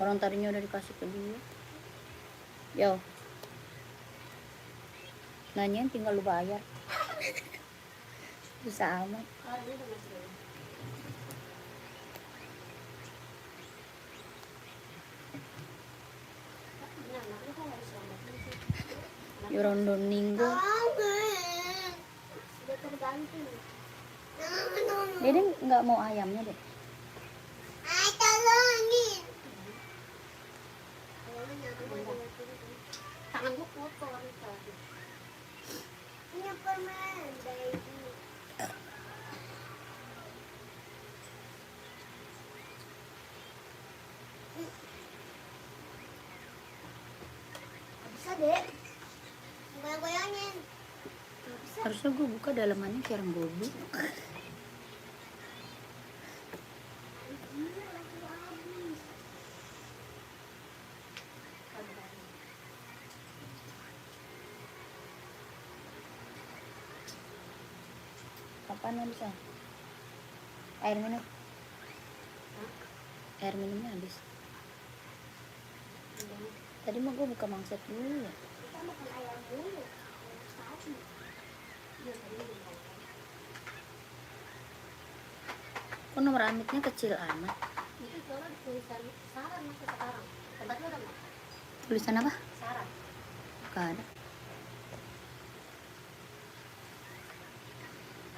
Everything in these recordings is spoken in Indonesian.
Orang tadinya udah dikasih ke dia. Yo. Nanyain tinggal lu bayar. Bisa amat. Yorondo Ninggo. Dede nggak mau ayamnya deh. Tangan gua kotor. Ini permen, baby. Bisa deh. Goyang-goyangin. Harusnya gue buka dalamannya kayak orang gobi. Kapan bisa? Air minum. Air minumnya habis. Tadi mah gue buka mangset dulu ya. Kita makan ayam dulu. Tadi. Kok nomor amitnya kecil amat? Itu soalnya tulisan saran masih sekarang. Tempatnya ada nggak? Tulisan apa? Saran. Gak ada.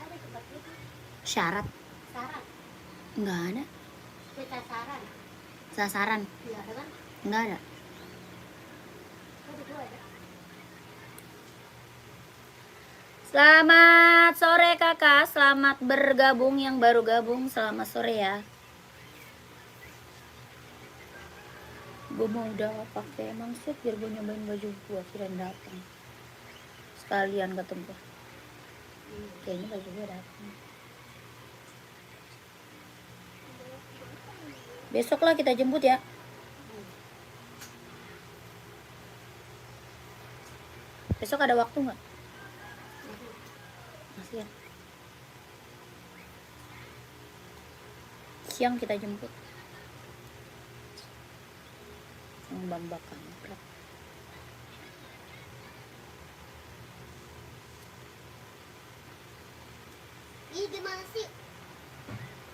Ada tempatnya tuh. Syarat? Saran. Nggak ada. Kita saran. Sasaran? Iya ada kan? Nggak ada. Ada dua ada. Selamat sore kakak, selamat bergabung yang baru gabung, selamat sore ya. Gue mau udah pakai mangset biar gue nyobain baju gue, kirain datang. Sekalian ketemu. Kayaknya baju gue datang. Besok lah kita jemput ya. Besok ada waktu nggak? Masih ya. Siang kita jemput. Bambak kampret. Ih gimana sih?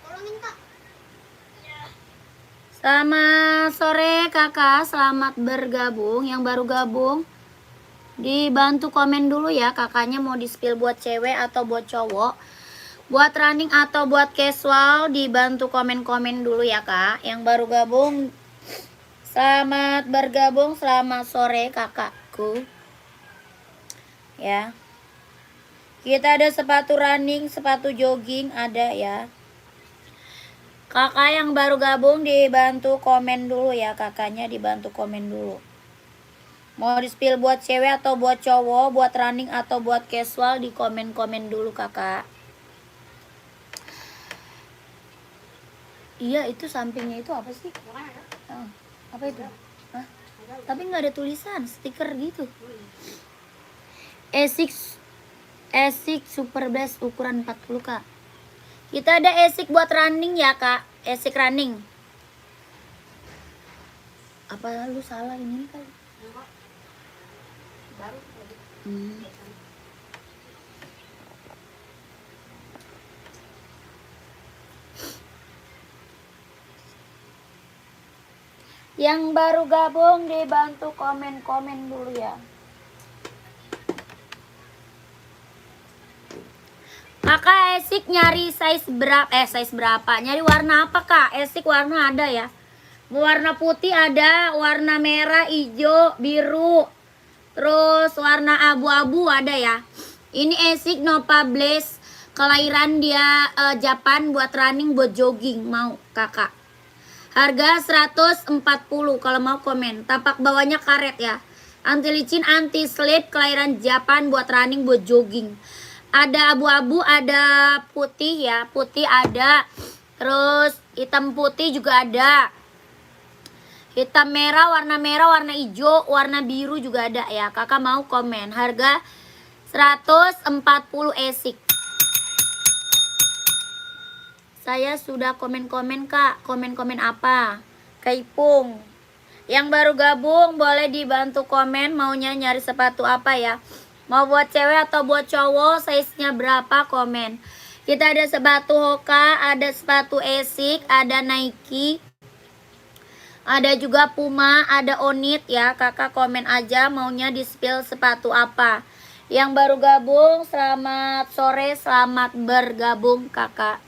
Tolongin kak. Selamat sore kakak, selamat bergabung. Yang baru gabung dibantu komen dulu ya, kakaknya mau di-spill buat cewek atau buat cowok, buat running atau buat casual, dibantu komen-komen dulu ya kak. Yang baru gabung, selamat bergabung, selamat sore kakakku. Ya. Kita ada sepatu running, sepatu jogging ada ya. Kakak yang baru gabung dibantu komen dulu ya, kakaknya dibantu komen dulu. Mau di-spill buat cewek atau buat cowok, buat running atau buat casual, di komen-komen dulu kakak. Iya, itu sampingnya itu apa sih? Oh, apa itu? Hah? Tapi nggak ada tulisan, stiker gitu. Asics Super Blast ukuran 40 kak. Kita ada Asics buat running ya kak, Asics running. Apa lu salah ini kali? Baru. Yang baru gabung dibantu komen-komen dulu ya. Kakak Esik nyari size berapa? Nyari warna apa kak? Esik warna ada ya. Warna putih ada, warna merah, hijau, biru, terus warna abu-abu ada ya. Ini Esik Nova Blaze, kelahiran dia Japan, buat running, buat jogging, mau kakak. Harga 140 kalau mau komen. Tapak bawahnya karet ya. Anti licin, anti slip, kelahiran Japan, buat running, buat jogging. Ada abu-abu, ada putih ya, putih ada. Terus hitam putih juga ada. Hitam merah, warna hijau, warna biru juga ada ya. Kakak mau komen. Harga 140 Esik. Saya sudah komen-komen kak. Komen-komen apa? Kaipung. Yang baru gabung boleh dibantu komen maunya nyari sepatu apa ya. Mau buat cewek atau buat cowok, size-nya berapa, komen. Kita ada sepatu Hoka, ada sepatu Asics, ada Nike, ada juga Puma, ada Onit ya. Kakak komen aja maunya di spill sepatu apa. Yang baru gabung, selamat sore, selamat bergabung kakak.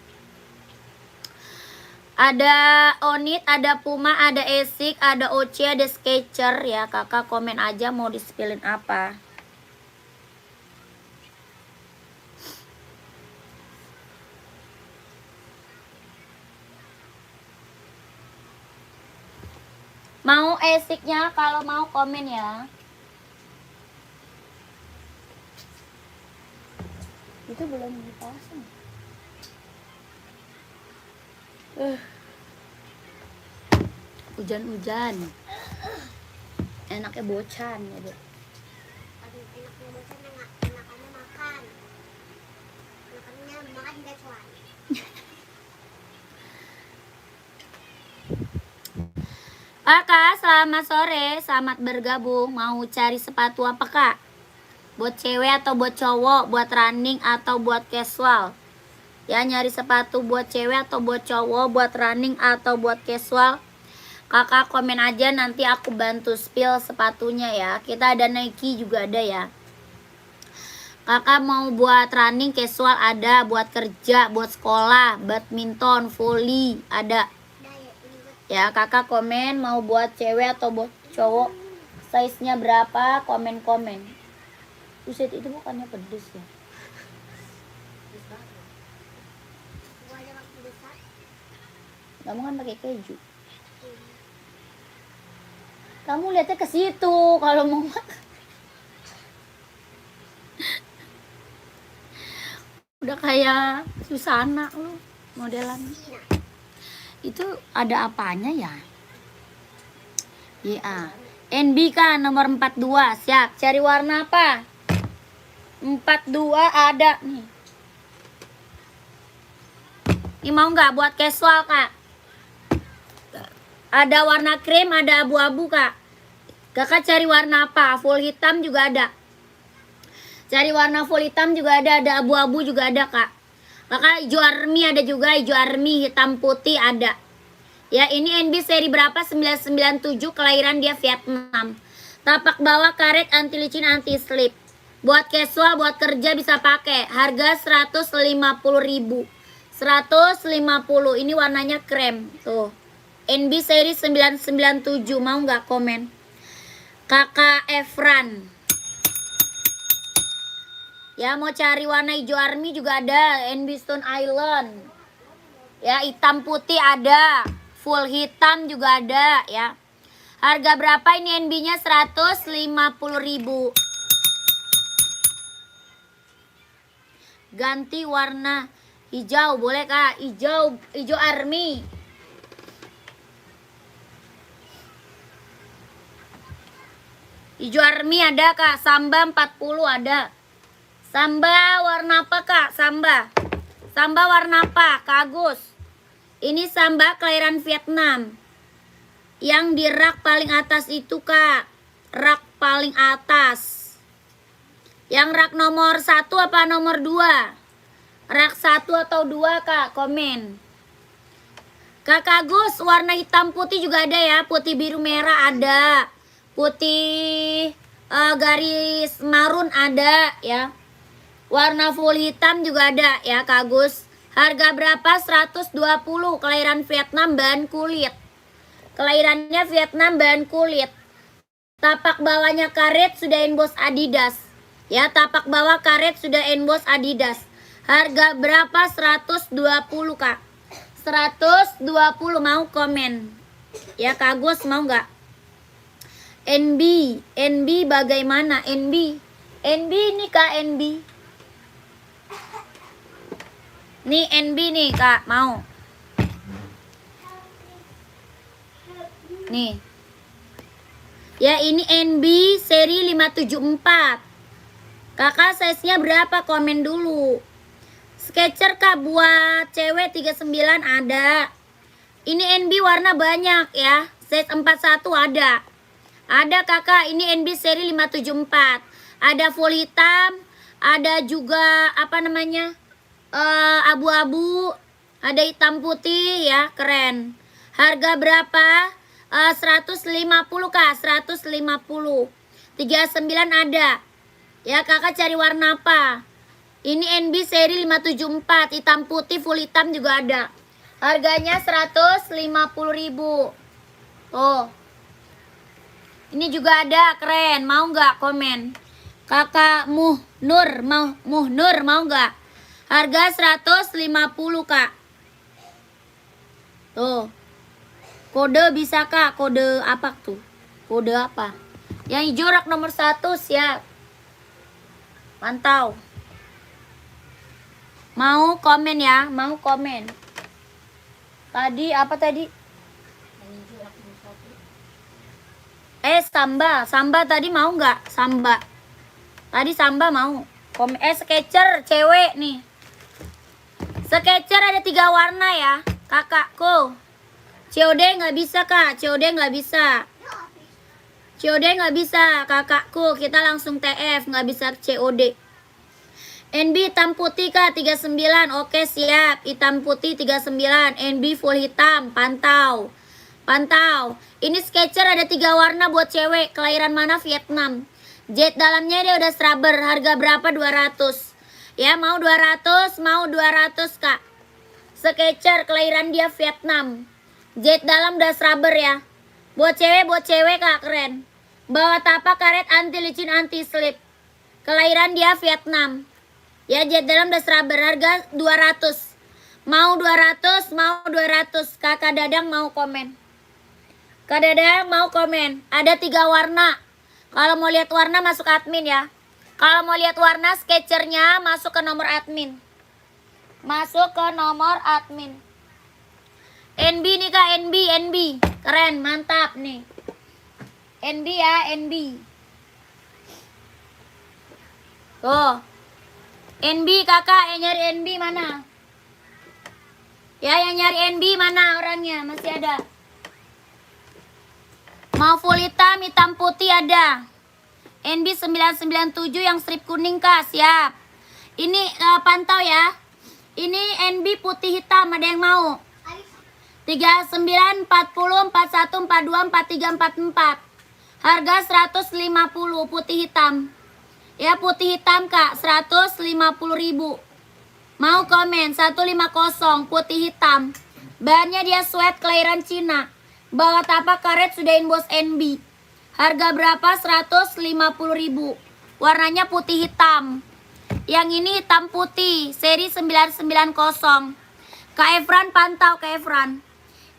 Ada Onit, ada Puma, ada Asics, ada OC, ada Skechers ya. Kakak komen aja mau di spillin apa. Mau Asics-nya, kalau mau komen ya. Itu belum dipasang. Hujan-hujan. Enaknya bocan ya, Dek. Aduh, enaknya bosan enakannya makan. Enakannya makan that's why. Kakak, selamat sore, selamat bergabung. Mau cari sepatu apa, Kak? Buat cewek atau buat cowok, buat running atau buat casual? Ya, nyari sepatu buat cewek atau buat cowok, buat running atau buat casual? Kakak komen aja, nanti aku bantu spill sepatunya ya. Kita ada Nike juga ada ya. Kakak mau buat running casual ada, buat kerja, buat sekolah, badminton, volley ada. Ya, kakak komen mau buat cewek atau buat cowok, size-nya berapa, komen-komen. Buset, itu bukannya pedes ya? Gua aja waktu besar. Kamu kan pakai keju. Kamu lihatnya ke situ kalau mau makan. Udah kayak Susana lu modelannya. Itu ada apanya ya? Ya. NB kan nomor 42. Siap. Cari warna apa? 42 ada nih. Ini mau nggak buat casual, Kak? Ada warna krim, ada abu-abu, Kak. Kakak cari warna apa? Full hitam juga ada. Cari warna full hitam juga ada abu-abu juga ada, Kak. Kakak hijau army ada juga, hijau army, hitam putih ada. Ya, ini NB seri berapa? 997, kelahiran dia Vietnam. Tapak bawah karet, anti licin, anti slip. Buat casual, buat kerja bisa pakai. Harga 150.000. 150. Ini warnanya krem. Tuh. NB seri 997, mau nggak komen? Kakak Efran. Ya, mau cari warna hijau army juga ada, NB Stone Island. Ya, hitam putih ada, full hitam juga ada ya. Harga berapa ini NB-nya? 150.000. Ganti warna hijau boleh, Kak? Hijau army. Hijau army ada, Kak. Samba 40 ada. Samba warna apa, Kak? Samba warna apa? Kak Agus. Ini samba kelahiran Vietnam. Yang di rak paling atas itu, Kak. Rak paling atas. Yang rak nomor 1 apa nomor 2? Rak 1 atau 2, Kak? Komen. Kak Agus, warna hitam putih juga ada ya. Putih biru merah ada. Putih garis marun ada ya. Warna full hitam juga ada ya, Kak Agus. Harga berapa? 120. Kelahiran Vietnam, bahan kulit. Kelahirannya Vietnam, bahan kulit. Tapak bawahnya karet, sudah emboss Adidas. Ya, tapak bawah karet sudah emboss Adidas. Harga berapa? 120, Kak. 120, mau komen. Ya, Kak Agus mau nggak? NB bagaimana? NB ini, Kak, NB. Nih NB nih, Kak, mau. Nih. Ya, ini NB seri 574. Kakak size-nya berapa? Komen dulu. Skechers, Kak, buat cewek 39 ada. Ini NB warna banyak ya. Size 41 ada. Ada kakak, ini NB seri 574. Ada full hitam, ada juga apa namanya, abu-abu, ada hitam putih ya, keren. Harga berapa? 150 kak, 150. 39 ada. Ya kakak cari warna apa? Ini NB seri 574, hitam putih, full hitam juga ada. Harganya 150.000. Tuh. Ini juga ada, keren. Mau nggak komen? Kakak Muhnur mau nggak? Harga 150 kak. Tuh. Kode bisa kak? Kode apa tuh? Kode apa? Yang hijau rak nomor 1 siap. Pantau. Mau komen ya? Mau komen. Tadi apa tadi? Samba tadi mau nggak? Samba. Tadi Samba mau. Sketcher cewek nih. Sketcher ada 3 warna ya, kakakku. COD nggak bisa kak, COD nggak bisa. COD nggak bisa kakakku, kita langsung TF, nggak bisa COD. NB hitam putih kak 39, oke siap. Hitam putih 39, NB full hitam, pantau. Pantau. Ini Sketcher ada 3 warna buat cewek. Kelahiran mana? Vietnam. Jet dalamnya dia udah scrubber. Harga berapa? 200. Ya mau 200, mau 200 kak. Sketcher kelahiran dia Vietnam. Jet dalam udah scrubber ya. Buat cewek kak, keren. Bawa tapak karet anti licin anti slip. Kelahiran dia Vietnam. Ya jet dalam udah scrubber. Harga 200. Mau 200, mau 200. Kakak Dadang mau komen. Kak Dadang mau komen. Ada 3 warna. Kalau mau lihat warna masuk admin ya. Kalau mau lihat warna Sketchernya masuk ke nomor admin. Masuk ke nomor admin. NB nih kak, NB. Keren, mantap nih. NB ya, NB. Tuh. NB kakak, yang nyari NB mana? Ya, yang nyari NB mana orangnya? Masih ada. Mau full hitam, hitam putih ada. NB 997 yang strip kuning kak, siap. Ini pantau ya. Ini NB putih hitam, ada yang mau? 39, 40, 41, 42, 43, 44. Harga 150 putih hitam. Ya putih hitam kak, 150.000. Mau komen 150 putih hitam. Bahannya dia sweat kelahiran Cina. Bawa tapak karet sudah inbox NB. Harga berapa? 150.000. Warnanya putih hitam. Yang ini hitam putih, seri 990. Kak Efran pantau Kak Efran.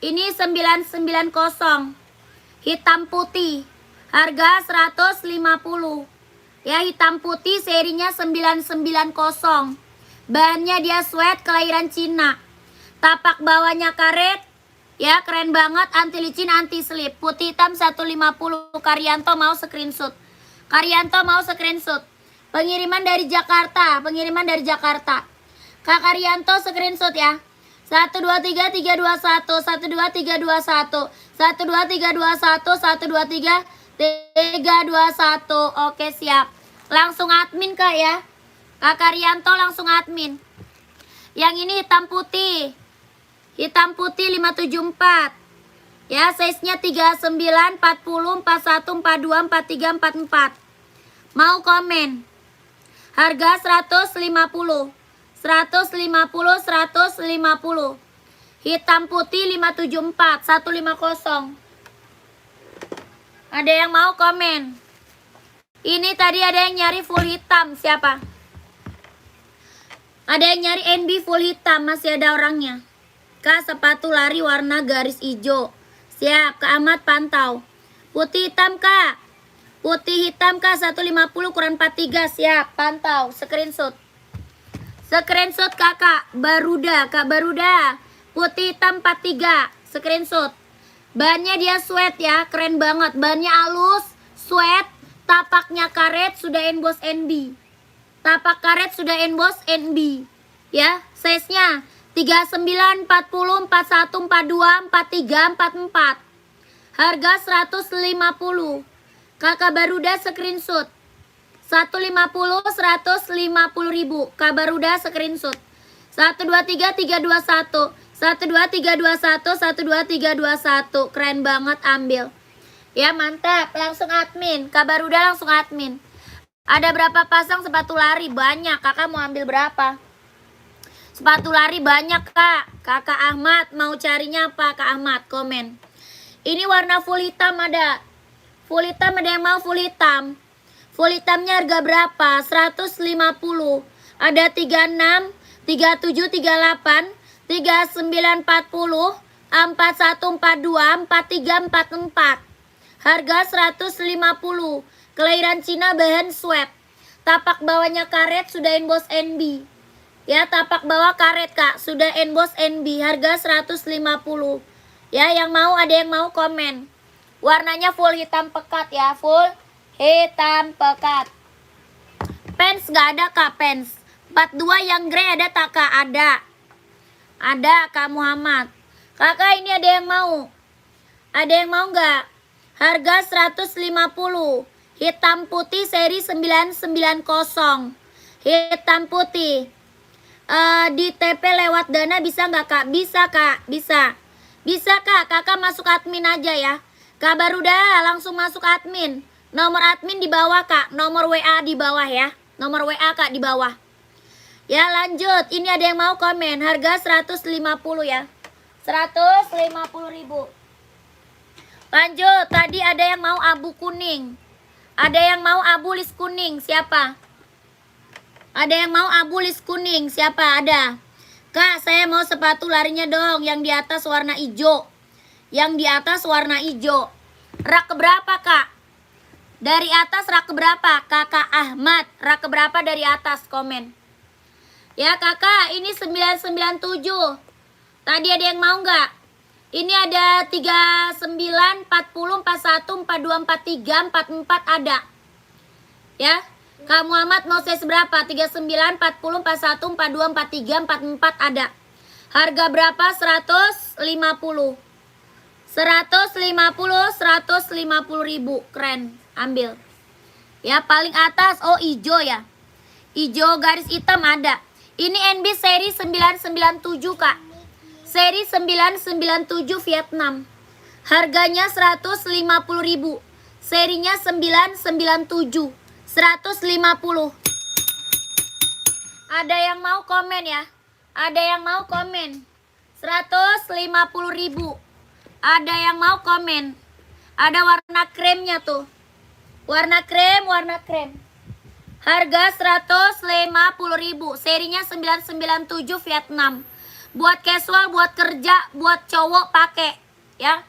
Ini 990. Hitam putih. Harga 150. Ya hitam putih serinya 990. Bahannya dia sweat kelahiran Cina. Tapak bawahnya karet. Ya keren banget, anti licin anti slip. Putih hitam 150. Karyanto mau screenshot. Karyanto mau screenshot. Pengiriman dari Jakarta. Kak Karyanto screenshot ya. 123321 12321 12321 12321. Oke siap. Langsung admin kak ya. Kak Karyanto langsung admin. Yang ini hitam putih. Hitam putih 574. Ya size-nya 39, 40, 41, 42, 43, 44. Mau komen. Harga 150. 150. Hitam putih 574, 150. Ada yang mau komen? Ini tadi ada yang nyari full hitam, siapa? Ada yang nyari NB full hitam, masih ada orangnya. Kak sepatu lari warna garis hijau. Siap, Kak Ahmad pantau. Putih hitam kak. Putih hitam kak 150 ukuran 43. Siap, pantau, screenshot. Screenshot kakak Baruda, Kak Baruda. Putih hitam 43. Screenshot. Bahannya dia sweat ya, keren banget. Bahannya halus, sweat, tapaknya karet sudah emboss NB. Tapak karet sudah emboss NB. Ya, size-nya 39, 40, 41, 42, 43, 44. Harga 150. Kakak Baruda screenshot. 150, 150.000. Kak Baruda screenshot. 123321. 12321, 12321. Keren banget, ambil. Ya, mantap. Langsung admin. Kak Baruda langsung admin. Ada berapa pasang sepatu lari? Banyak. Kakak mau ambil berapa? Sepatu lari banyak, Kak. Kakak Ahmad mau carinya apa? Kak Ahmad komen. Ini warna full hitam ada. Full hitam ada yang mau full hitam. Full hitamnya harga berapa? 150. Ada 36, 37, 38, 39, 40, 41, 42, 43, 44. Harga 150. Kelahiran Cina, bahan sweat. Tapak bawahnya karet, sudah emboss NB. Ya, tapak bawah karet, Kak. Sudah emboss NB. Harga 150. Ya, yang mau, ada yang mau komen. Warnanya full hitam pekat ya. Full hitam pekat. Pants gak ada, Kak, pants. 42 yang grey ada tak, Kak? Ada. Ada, Kak Muhammad. Kakak, ini ada yang mau. Ada yang mau nggak? Harga 150. Hitam putih seri 990. Hitam putih. Di TP lewat Dana bisa nggak, Kak? Bisa, Kak. Bisa. Bisa, Kak. Kakak masuk admin aja ya. Kak Baruda langsung masuk admin. Nomor admin di bawah, Kak. Nomor WA di bawah ya. Nomor WA, Kak, di bawah. Ya, lanjut. Ini ada yang mau komen. Harga 150 ya. 150.000. Lanjut. Tadi ada yang mau abu kuning. Ada yang mau abu list kuning. Siapa? Ada yang mau abu list kuning. Siapa? Ada. Kak, saya mau sepatu larinya dong. Yang di atas warna hijau. Yang di atas warna hijau. Rak keberapa, Kak? Dari atas rak keberapa? Kakak Ahmad. Rak keberapa dari atas? Komen. Ya, Kakak. Ini 997. Tadi ada yang mau nggak? Ini ada 39, 40, 41, 42, 43, 44 ada. Ya. Kak Muhammad mau size berapa? 39, 40, 41, 42, 43, 44 ada. Harga berapa? 150. 150, 150.000. Keren. Ambil. Ya, paling atas. Oh, hijau ya. Hijau garis hitam ada. Ini NB seri 997, Kak. Seri 997 Vietnam. Harganya 150.000. Serinya 997. 150. Ada yang mau komen ya? Ada yang mau komen? 150.000. Ada yang mau komen? Ada warna kremnya tuh. Warna krem, warna krem. Harga 150.000. Serinya 997 Vietnam. Buat casual, buat kerja, buat cowok pakai ya.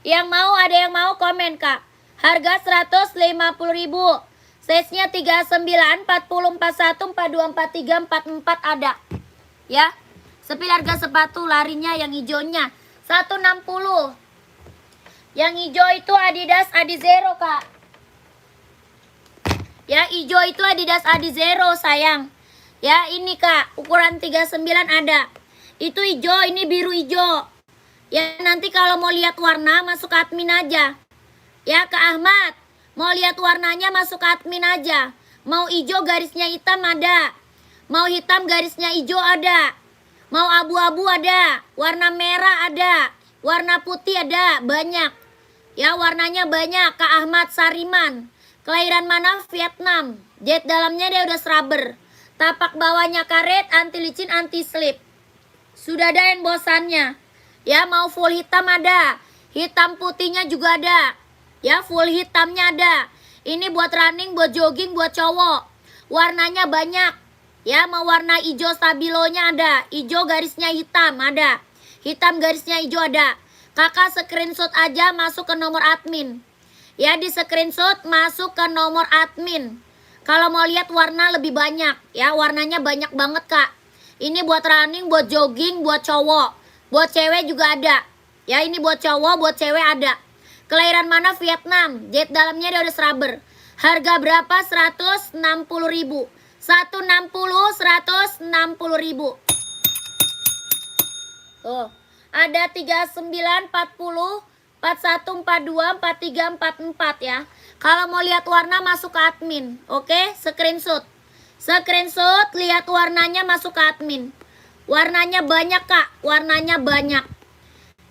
Yang mau, ada yang mau komen, Kak. Harga 150.000. Size-nya 39, 40, 41, 42, 43, 44 ada. Ya. Sepil harga sepatu larinya yang hijaunya 160. Yang hijau itu Adidas Adizero, Kak. Ya, hijau itu Adidas Adizero, sayang. Ya, ini, Kak, ukuran 39 ada. Itu hijau, ini biru hijau. Ya, nanti kalau mau lihat warna masuk admin aja. Ya, Kak Ahmad. Mau lihat warnanya masuk admin aja. Mau hijau garisnya hitam ada. Mau hitam garisnya hijau ada. Mau abu-abu ada. Warna merah ada. Warna putih ada. Banyak. Ya, warnanya banyak. Kak Ahmad Sariman. Kelahiran mana? Vietnam. Jet dalamnya dia udah rubber. Tapak bawahnya karet, anti licin, anti slip. Sudah ada embosannya. Ya, mau full hitam ada. Hitam putihnya juga ada. Ya, full hitamnya ada. Ini buat running, buat jogging, buat cowok. Warnanya banyak. Ya, mau warna hijau stabilonya ada. Hijau garisnya hitam ada. Hitam garisnya hijau ada. Kakak screenshot aja masuk ke nomor admin. Ya, di screenshot masuk ke nomor admin. Kalau mau lihat warna lebih banyak. Ya, warnanya banyak banget, Kak. Ini buat running, buat jogging, buat cowok. Buat cewek juga ada. Ya, ini buat cowok, buat cewek ada. Kelahiran mana? Vietnam. Jet dalamnya dia udah rubber. Harga berapa? 160.000. 160, 160.000. Oh, ada 39, 40, 4142 4344 ya. Kalau mau lihat warna masuk ke admin. Oke, screenshot. Screenshot, lihat warnanya masuk ke admin. Warnanya banyak Kak, warnanya banyak.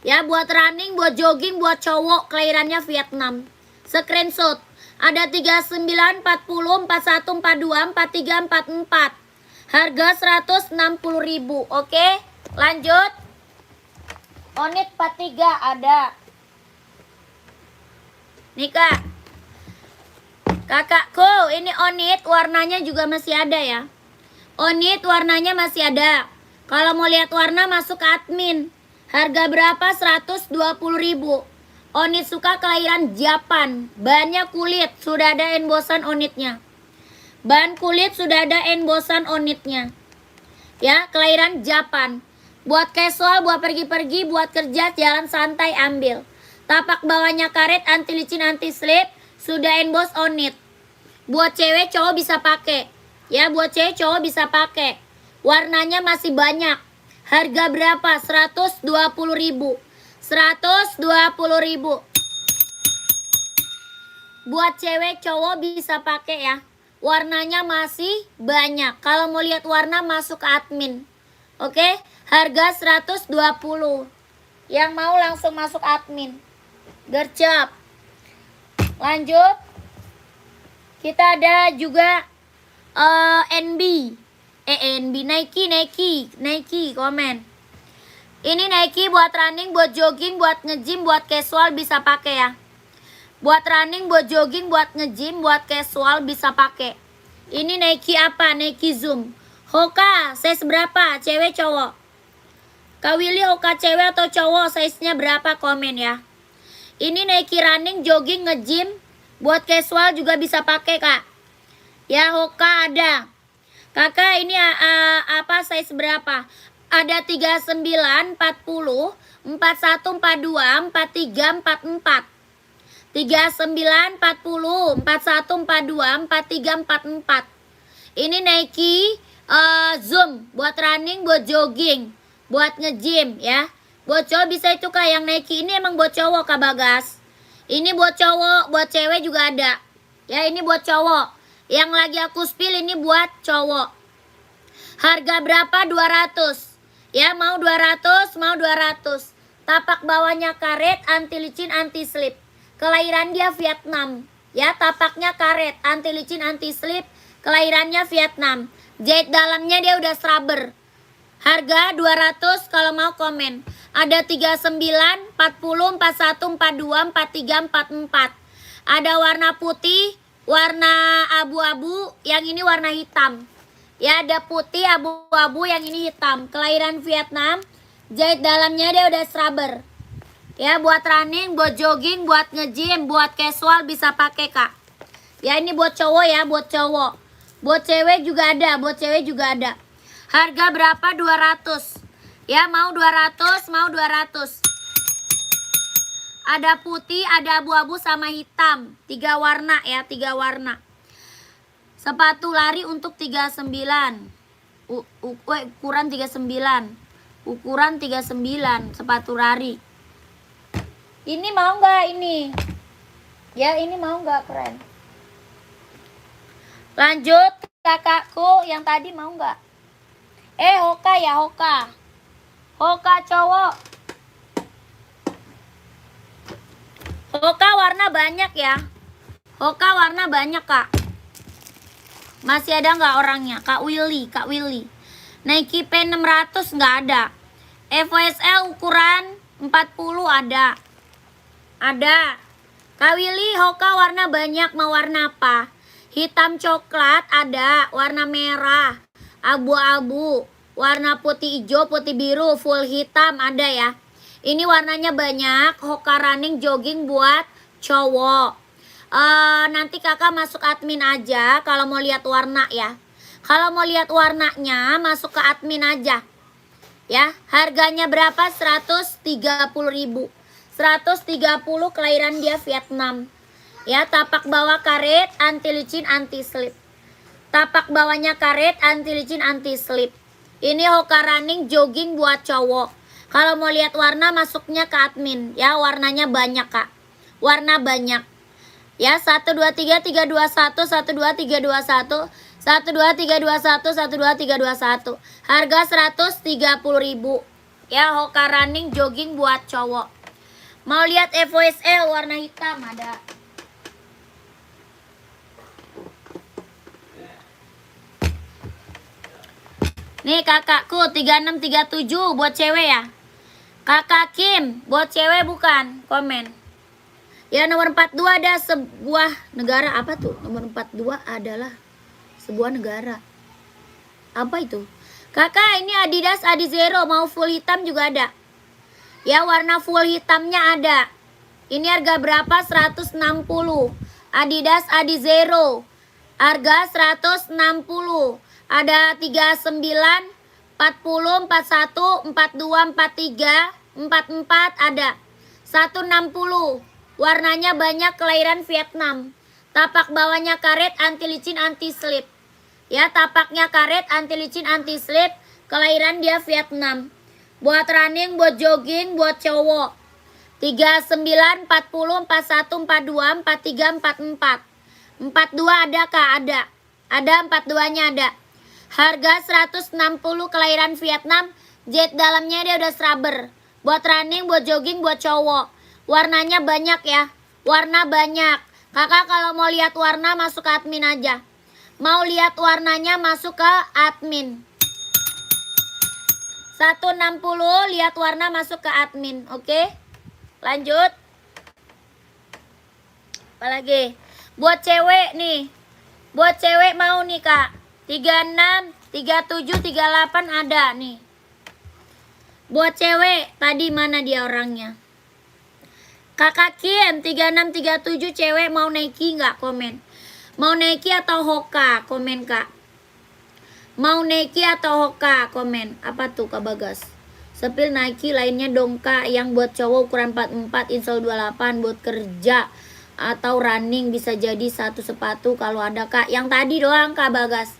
Ya, buat running, buat jogging, buat cowok, kelahirannya Vietnam. Screenshot. Ada 39, 40, 41, 42, 43, 44. Harga 160.000. Oke, lanjut. Onit 43 ada. Nih Kak. Kakakku, ini onit warnanya juga masih ada ya. Onit warnanya masih ada. Kalau mau lihat warna masuk ke admin. Harga berapa? 120.000. Onit suka kelahiran Japan. Bahannya kulit, sudah ada embosan onitnya. Bahan kulit sudah ada embosan onitnya. Ya, kelahiran Japan. Buat casual, buat pergi-pergi, buat kerja, jalan santai ambil. Tapak bawahnya karet, anti licin, anti slip, sudah emboss onit. Buat cewek, cowok bisa pakai. Ya, buat cewek, cowok bisa pakai. Warnanya masih banyak. Harga berapa? 120.000. 120.000. Buat cewek cowok bisa pakai ya. Warnanya masih banyak. Kalau mau lihat warna masuk ke admin. Oke, harga 120. Yang mau langsung masuk admin. Gercep. Lanjut. Kita ada juga NB. Nike komen. Ini Nike buat running, buat jogging, buat nge-gym, buat casual bisa pakai ya. Buat running, buat jogging, buat nge-gym, buat casual bisa pakai. Ini Nike apa? Nike Zoom. Hoka, size berapa? Cewek cowok? Kak Willy, Hoka cewek atau cowok? Size-nya berapa? Komen ya. Ini Nike running, jogging, nge-gym, buat casual juga bisa pakai Kak. Ya, Hoka ada. Kakak, ini apa size berapa? Ada 39, 40, 41, 42, 43, 44. 39, 40, 41, 42, 43, 44. Ini Nike Zoom buat running, buat jogging, buat nge-gym ya. Buat cowok bisa itu Kak, yang Nike ini emang buat cowok Kak Bagas. Ini buat cowok, buat cewek juga ada. Ya, ini buat cowok. Yang lagi aku spill ini buat cowok. Harga berapa? 200. Ya, mau 200, mau 200. Tapak bawahnya karet, anti licin, anti slip. Kelahiran dia Vietnam. Ya, tapaknya karet, anti licin, anti slip. Kelahirannya Vietnam. Jahit dalamnya dia udah scrubber. Harga 200 kalau mau komen. Ada 39, 40, 41, 42, 43, 44. Ada warna putih, warna abu-abu, yang ini warna hitam. Ya, ada putih, abu-abu, yang ini hitam. Kelahiran Vietnam. Jahit dalamnya dia udah scrubber. Ya, buat running, buat jogging, buat nge-gym, buat casual bisa pakai Kak. Ya, ini buat cowok ya, buat cowok. Buat cewek juga ada, buat cewek juga ada. Harga berapa? 200. Ya, mau 200, mau 200. Ada putih, ada abu-abu sama hitam. 3 warna ya, 3 warna. Sepatu lari untuk 39. Ukuran 39. Ukuran 39 sepatu lari. Ini mau nggak ini? Ya, ini mau nggak? Keren. Lanjut, kakakku yang tadi mau nggak? Hoka ya, Hoka. Hoka cowok. Hoka warna banyak ya. Hoka warna banyak Kak. Masih ada nggak orangnya? Kak Willy, Kak Willy. Nike P600 nggak ada. FSL ukuran 40 ada. Ada. Kak Willy, Hoka warna banyak, mau warna apa? Hitam coklat ada, warna merah, abu-abu, warna putih hijau, putih biru, full hitam ada ya. Ini warnanya banyak. Hoka running, jogging buat cowok. Nanti kakak masuk admin aja kalau mau lihat warna ya. Kalau mau lihat warnanya masuk ke admin aja. Ya, harganya berapa? 130.000. 130, kelahiran dia Vietnam. Ya, tapak bawah karet, anti licin, anti slip. Tapak bawahnya karet, anti licin, anti slip. Ini Hoka running, jogging buat cowok. Kalau mau lihat warna masuknya ke admin ya, warnanya banyak Kak. Warna banyak. Ya, 123 321 123 123 123 harga 130.000 ya. Hoka running jogging buat cowok. Mau lihat FOSL warna hitam ada. Nih kakakku 3637 buat cewek ya. Kakak Kim buat cewek bukan? Komen. Ya, nomor 42 ada sebuah negara. Apa tuh? Nomor 42 adalah sebuah negara. Apa itu? Kakak, ini Adidas Adizero. Mau full hitam juga ada. Ya, warna full hitamnya ada. Ini harga berapa? 160. Adidas Adizero. Harga 160. Ada 39, 40, 41, 42, 43, 44 ada. 160. Warnanya banyak, kelahiran Vietnam. Tapak bawahnya karet, anti licin, anti slip. Ya, tapaknya karet, anti licin, anti slip. Kelahiran dia Vietnam. Buat running, buat jogging, buat cowok. 39, 40, 41, 42, 43, 44. 42 ada Kak? Ada. Ada 42-nya ada. Harga 160, kelahiran Vietnam. Jet dalamnya dia udah scrubber. Buat running, buat jogging, buat cowok. Warnanya banyak ya. Warna banyak. Kakak kalau mau lihat warna masuk ke admin aja. Mau lihat warnanya masuk ke admin. 160 lihat warna masuk ke admin. Oke. Lanjut. Apalagi? Buat cewek nih. Buat cewek mau nih Kak. 36, 37, 38 ada nih. Buat cewek, tadi mana dia orangnya? Kakak Kim, 36, 37 cewek mau Nike nggak? Komen. Mau Nike atau Hoka? Komen Kak. Mau Nike atau Hoka? Komen. Apa tuh Kak Bagas? Sepil Nike lainnya dong Kak. Yang buat cowok ukuran 44, insole 28 buat kerja atau running bisa jadi satu sepatu kalau ada Kak. Yang tadi doang Kak Bagas.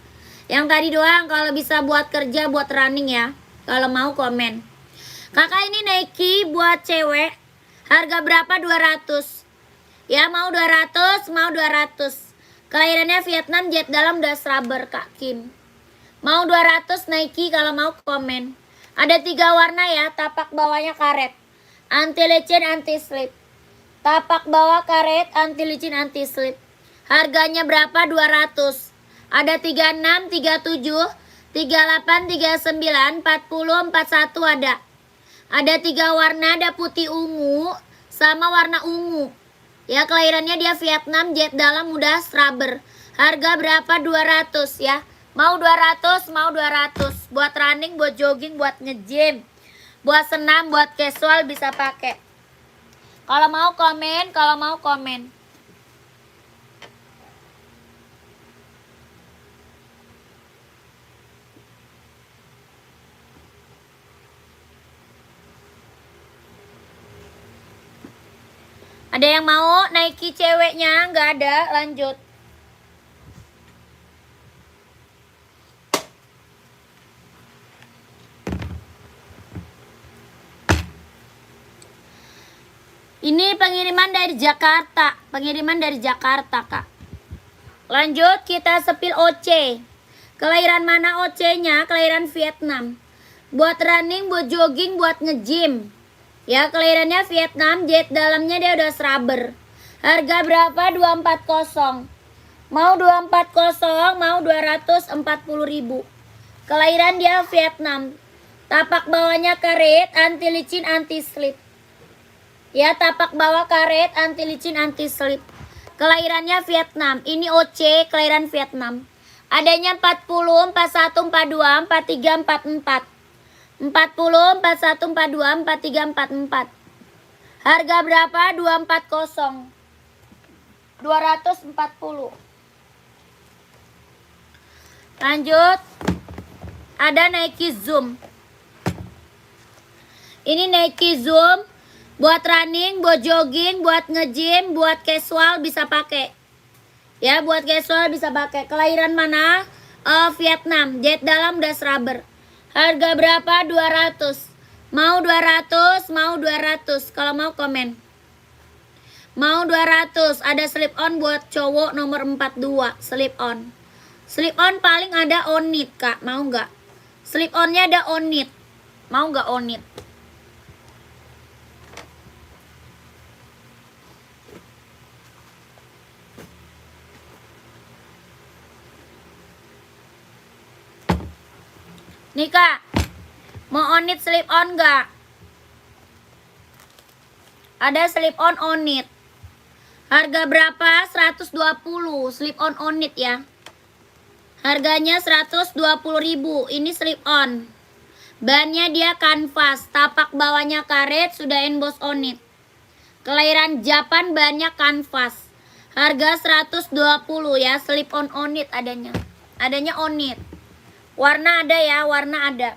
Yang tadi doang, kalau bisa buat kerja, buat running ya. Kalau mau komen. Kakak ini Nike buat cewek. Harga berapa? 200. Ya, mau 200, mau 200. Kelahirannya Vietnam, jet dalam udah scrubber Kak Kim. Mau 200 Nike kalau mau komen. Ada 3 warna ya, tapak bawahnya karet. Anti licin, anti slip. Tapak bawah karet, anti licin, anti slip. Harganya berapa? 200. Ada 36, 37, 38, 39, 40, 41 ada. Ada 3 warna, ada putih ungu sama warna ungu. Ya, kelahirannya dia Vietnam, jet dalam udah scrubber. Harga berapa? 200 ya. Mau 200, mau 200. Buat running, buat jogging, buat nge-gym. Buat senam, buat casual bisa pakai. Kalau mau komen, kalau mau komen. Ada yang mau Nike ceweknya? Nggak ada, lanjut. Ini pengiriman dari Jakarta. Pengiriman dari Jakarta, Kak. Lanjut, kita sepil OC. Kelahiran mana OC-nya? Kelahiran Vietnam. Buat running, buat jogging, buat nge-gym. Ya, kelahirannya Vietnam, jet dalamnya dia udah scrubber. Harga berapa? 240. Mau 240, mau 240.000. Kelahiran dia Vietnam. Tapak bawahnya karet, anti licin, anti slip. Ya, tapak bawah karet, anti licin, anti slip. Kelahirannya Vietnam. Ini OC, kelahiran Vietnam. Adanya 40, 41, 42, 43, 44. 40, 41, 42, 43, 44. Harga berapa? 240. 240. Lanjut. Ada Nike Zoom. Ini Nike Zoom. Buat running, buat jogging, buat nge-gym, buat casual bisa pakai. Ya, buat casual bisa pakai. Kelahiran mana? Vietnam. Jet dalam udah scrubber. Harga berapa? 200. Mau 200, mau 200. Kalau mau komen. Mau 200. Ada slip on buat cowok nomor 42. Slip on. Slip on paling ada onit, Kak. Mau nggak? Slip onnya ada onit. Mau nggak onit? Nih, Kak. Mau onit slip on nggak? Ada slip on onit. Harga berapa? 120. Slip on onit ya. Harganya 120.000. Ini slip on. Bannya dia kanvas. Tapak bawahnya karet. Sudah emboss onit. Kelahiran Japan, bannya kanvas. Harga 120 ya. Slip on onit adanya. Adanya onit. Warna ada ya. Warna ada.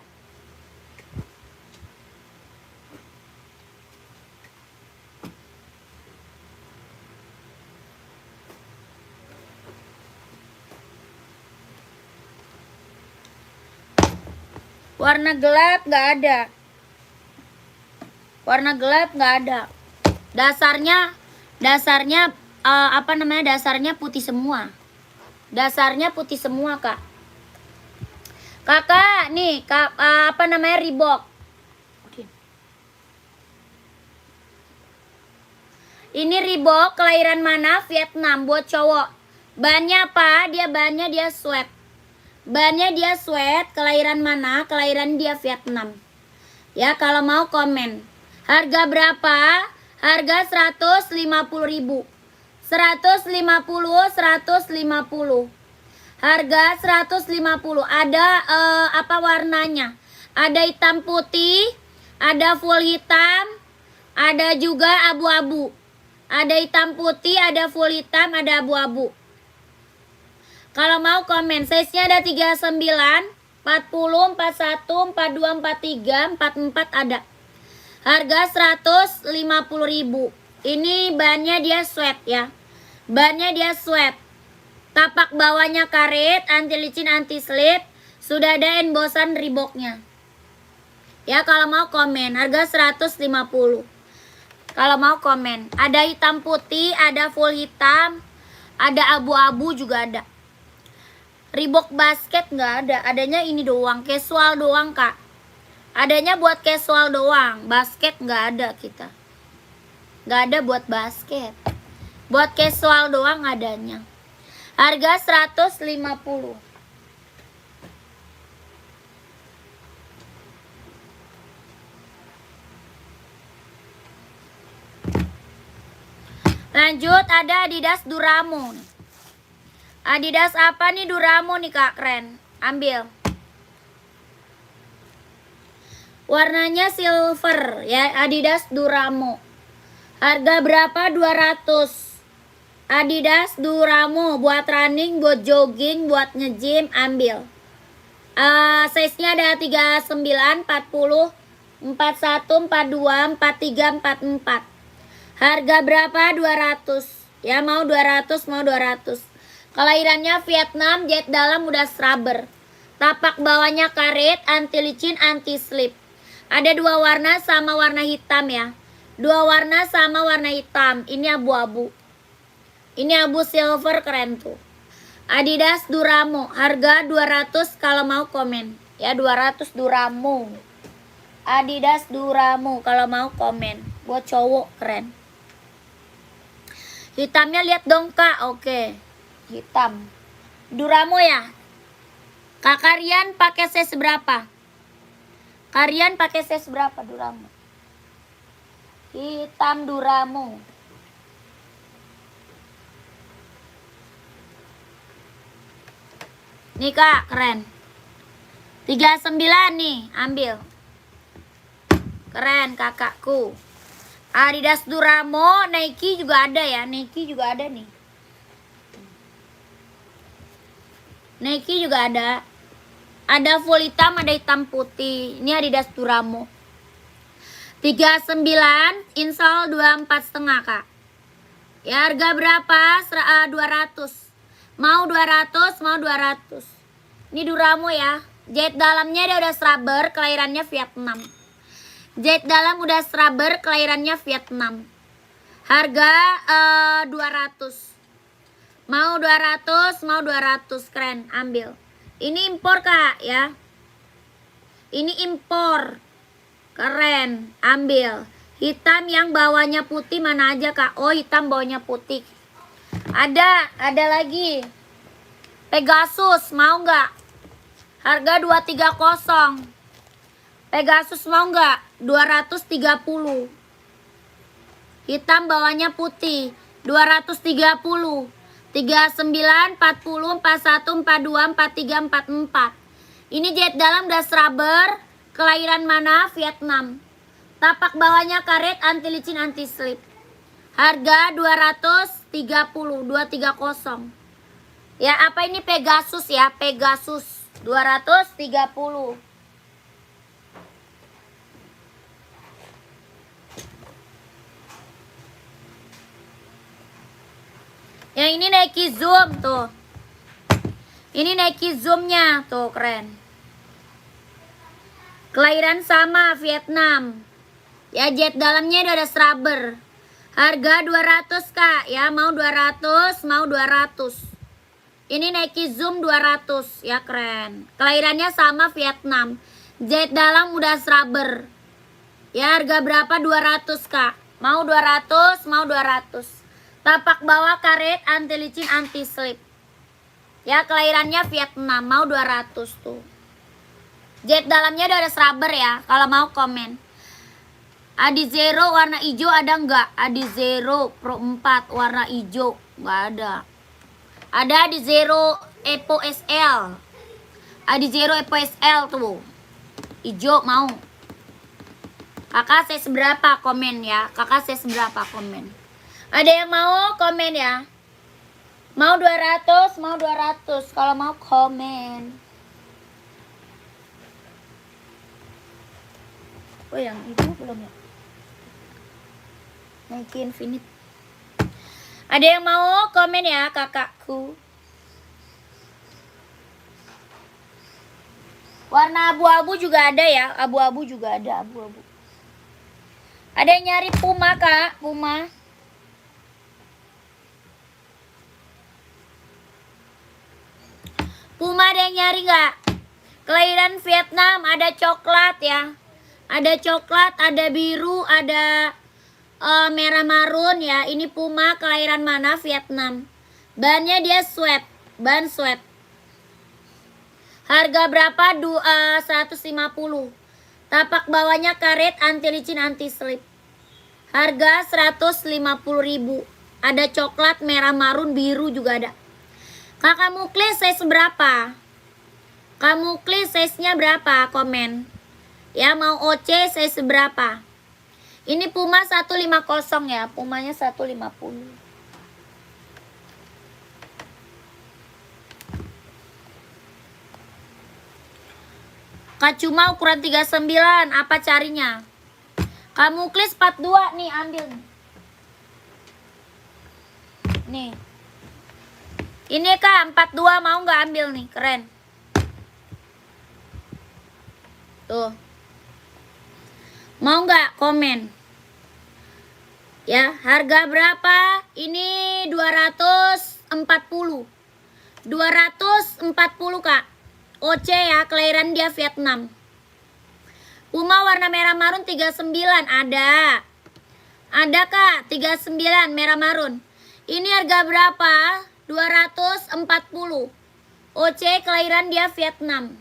Warna gelap nggak ada. Warna gelap nggak ada. Dasarnya apa namanya? Dasarnya putih semua. Dasarnya putih semua, Kak. Kakak, nih, apa namanya? Reebok. Ini Reebok kelahiran mana? Vietnam, buat cowok. Bannya apa? Bannya dia sweat. Bannya dia sweat, kelahiran mana? Kelahiran dia Vietnam. Ya, kalau mau komen. Harga berapa? Harga 150.000. 150. Harga 150. Ada apa warnanya? Ada hitam putih, ada full hitam, ada juga abu-abu. Ada hitam putih, ada full hitam, ada abu-abu. Kalau mau komen, size-nya ada 39, 40, 41, 42, 43, 44 ada. Harga 150.000. Ini bannya dia sweat ya. Bannya dia sweat. Tapak bawahnya karet, anti licin, anti slip. Sudah ada embossan Reeboknya. Ya, kalau mau komen, harga 150. Kalau mau komen, ada hitam putih, ada full hitam, ada abu-abu juga ada. Reebok basket nggak ada, adanya ini doang, casual doang, Kak. Adanya buat casual doang, basket nggak ada kita. Nggak ada buat basket. Buat casual doang adanya. Harga 150. Lanjut, ada Adidas Duramo. Adidas apa nih? Duramo nih, Kak, keren. Ambil. Warnanya silver ya, Adidas Duramo. Harga berapa? 200. Adidas Duramo buat running, buat jogging, buat nge-gym, ambil. Size-nya ada 39, 40, 41, 42, 43, 44. Harga berapa? 200. Ya, mau 200, mau 200. Kelahirannya Vietnam, jahit dalam udah scrubber. Tapak bawahnya karet, anti licin, anti slip. Ada dua warna sama warna hitam ya. Dua warna sama warna hitam. Ini abu-abu. Ini abu silver, keren tuh. Adidas Duramo, harga 200 kalau mau komen. Ya, 200 Duramo. Adidas Duramo kalau mau komen. Buat cowok, keren. Hitamnya lihat dong, Kak. Oke. Hitam. Duramo ya. Kak Karian pakai size berapa? Karian pakai size berapa Duramo? Hitam Duramo. Nih, Kak, keren. 39 nih, ambil. Keren, kakakku. Adidas Duramo, Nike juga ada ya. Nike juga ada nih. Nike juga ada. Ada full hitam, ada hitam putih. Ini Adidas Duramo. 39, insol 24,5, Kak. Ya, harga berapa? 200. Mau 200, mau 200. Ini Duramo ya. Jahit dalamnya dia udah scrubber, kelahirannya Vietnam. Jahit dalam udah rubber, kelahirannya Vietnam. Harga 200. Mau 200, mau 200, keren, ambil. Ini impor Kak ya. Ini impor. Keren, ambil. Hitam yang bawahnya putih mana aja Kak? Oh, hitam bawahnya putih. Ada lagi. Pegasus, mau nggak? Harga 230. Pegasus mau nggak? 230. Hitam bawahnya putih, 230. 39, 40, 41, 42, 43, 44. Ini jahit dalam das rubber, kelahiran mana? Vietnam. Tapak bawahnya karet, anti licin, anti slip. Harga 230, 230. Ya, apa ini Pegasus ya? Pegasus 230. Yang ini Nike Zoom tuh. Ini Nike Zoomnya tuh, keren. Kelahiran sama Vietnam. Ya, jet dalamnya udah ada rubber. Harga 200 Kak ya, mau 200, mau 200. Ini Nike Zoom 200 ya, keren. Kelahirannya sama Vietnam. Jet dalam udah rubber. Ya, harga berapa? 200 Kak. Mau 200, mau 200. Tapak bawah karet, anti licin, anti slip. Ya, kelahirannya Vietnam, mau 200 tuh. Jet dalamnya udah ada rubber ya, kalau mau komen. Adi Zero warna hijau ada nggak? Adi Zero Pro 4 warna hijau nggak ada. Ada Adi Zero Epo SL. Adi Zero Epo SL tuh. Hijau mau. Kakak saya seberapa komen ya? Kakak saya seberapa komen? Ada yang mau komen ya? Mau 200, mau 200. Kalau mau komen. Oh, yang itu belum ya? Nike Infinite. Ada yang mau komen ya, kakakku? Warna abu-abu juga ada ya. Abu-abu juga ada, abu-abu. Ada yang nyari Puma Kak? Puma. Puma ada yang nyari nggak? Kelahiran Vietnam, ada coklat ya. Ada coklat, ada biru, ada merah marun ya. Ini Puma kelahiran mana? Vietnam. Bannya dia sweat, ban sweat. Harga berapa? 150. Tapak bawahnya karet, anti licin, anti slip. Harga 150.000. Ada coklat, merah marun, biru juga ada. Kakak Muklis size berapa? Kamu Muklis size-nya berapa? Komen. Ya, mau OC size berapa? Ini Puma 150 ya. Pumanya 150. Kak Cuma ukuran 39. Apa carinya? Kamu Muklis 42 nih, ambil nih. Nih. Ini Kak 42, mau nggak ambil nih? Keren. Tuh. Mau nggak? Komen. Ya, harga berapa? Ini 240. 240 Kak. OC ya, kelahiran dia Vietnam. Puma warna merah marun 39 ada. Ada Kak, 39 merah marun. Ini harga berapa? 240. OC kelahiran dia Vietnam.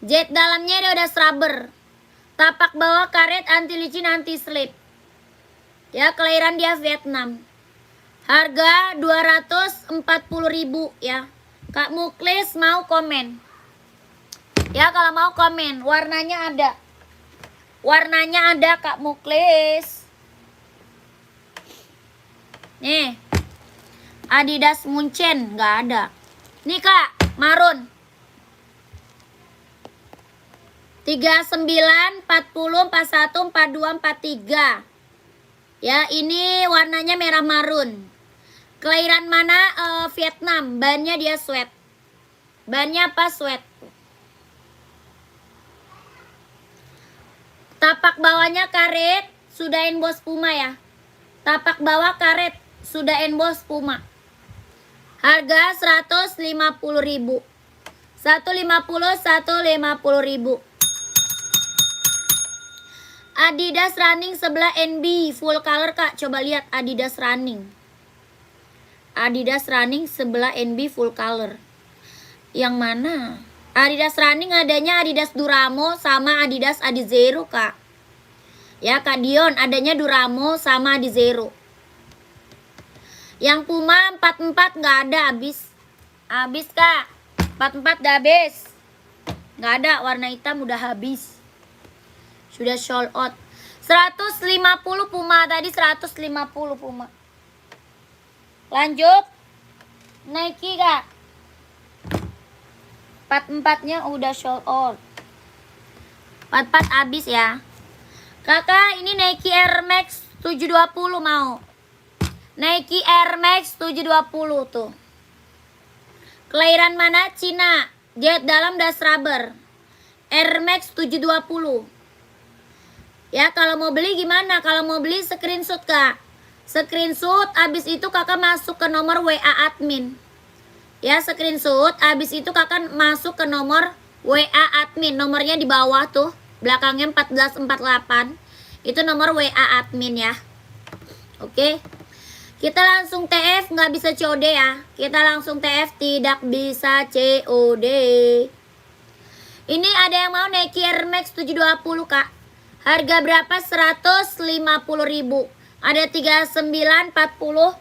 Jet dalamnya dia udah rubber. Tapak bawah karet, anti licin, anti slip. Ya, kelahiran dia Vietnam. Harga 240.000 ya. Kak Muklis mau komen. Ya, kalau mau komen. Warnanya ada. Warnanya ada Kak Muklis. Nih. Adidas Munchen nggak ada. Nih Kak, marun. 39, 40, 41, 42, 43. Ya, ini warnanya merah marun. Kelahiran mana? Vietnam. Bannya dia sweat. Bannya apa? Sweat. Tapak bawahnya karet, sudah emboss Puma ya. Tapak bawah karet, sudah emboss Puma. Harga 150.000. 150.000. Adidas Running sebelah NB full color Kak. Coba lihat Adidas Running. Adidas Running sebelah NB full color. Yang mana? Adidas Running adanya Adidas Duramo sama Adidas Adizero Kak. Ya Kak Dion, adanya Duramo sama Adizero. Yang Puma 44 nggak ada, habis. Habis Kak. 44 udah habis. Nggak ada, warna hitam udah habis. Sudah sold out. 150 Puma tadi, 150 Puma. Lanjut. Nike Kak. 44-nya udah sold out. 44 habis ya. Kakak, ini Nike Air Max 720 mau. Nike Air Max 720 tuh. Kelahiran mana? Cina. Jahit dalam das rubber. Air Max 720. Ya, kalau mau beli gimana? Kalau mau beli screenshot Kak. Screenshot, abis itu kakak masuk ke nomor WA admin. Ya, screenshot, abis itu kakak masuk ke nomor WA admin. Nomornya di bawah tuh, belakangnya 1448. Itu nomor WA admin ya. Oke. Kita langsung TF, nggak bisa COD ya. Kita langsung TF, tidak bisa COD. Ini ada yang mau Nike Air Max 720 Kak. Harga berapa? 150.000. Ada 39, 40,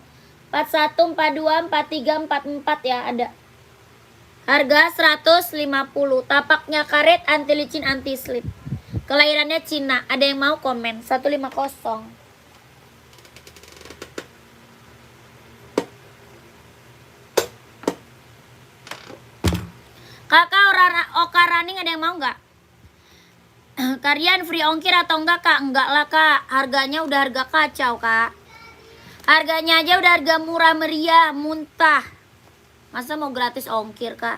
41, 42, 43, 44 ya ada. Harga 150. Tapaknya karet, anti licin, anti slip. Kelahirannya Cina. Ada yang mau komen? 150. Kakak Oka Running ada yang mau nggak? Kalian free ongkir atau enggak Kak? Enggak lah Kak. Harganya udah harga kacau Kak. Harganya aja udah harga murah meriah, muntah. Masa mau gratis ongkir Kak?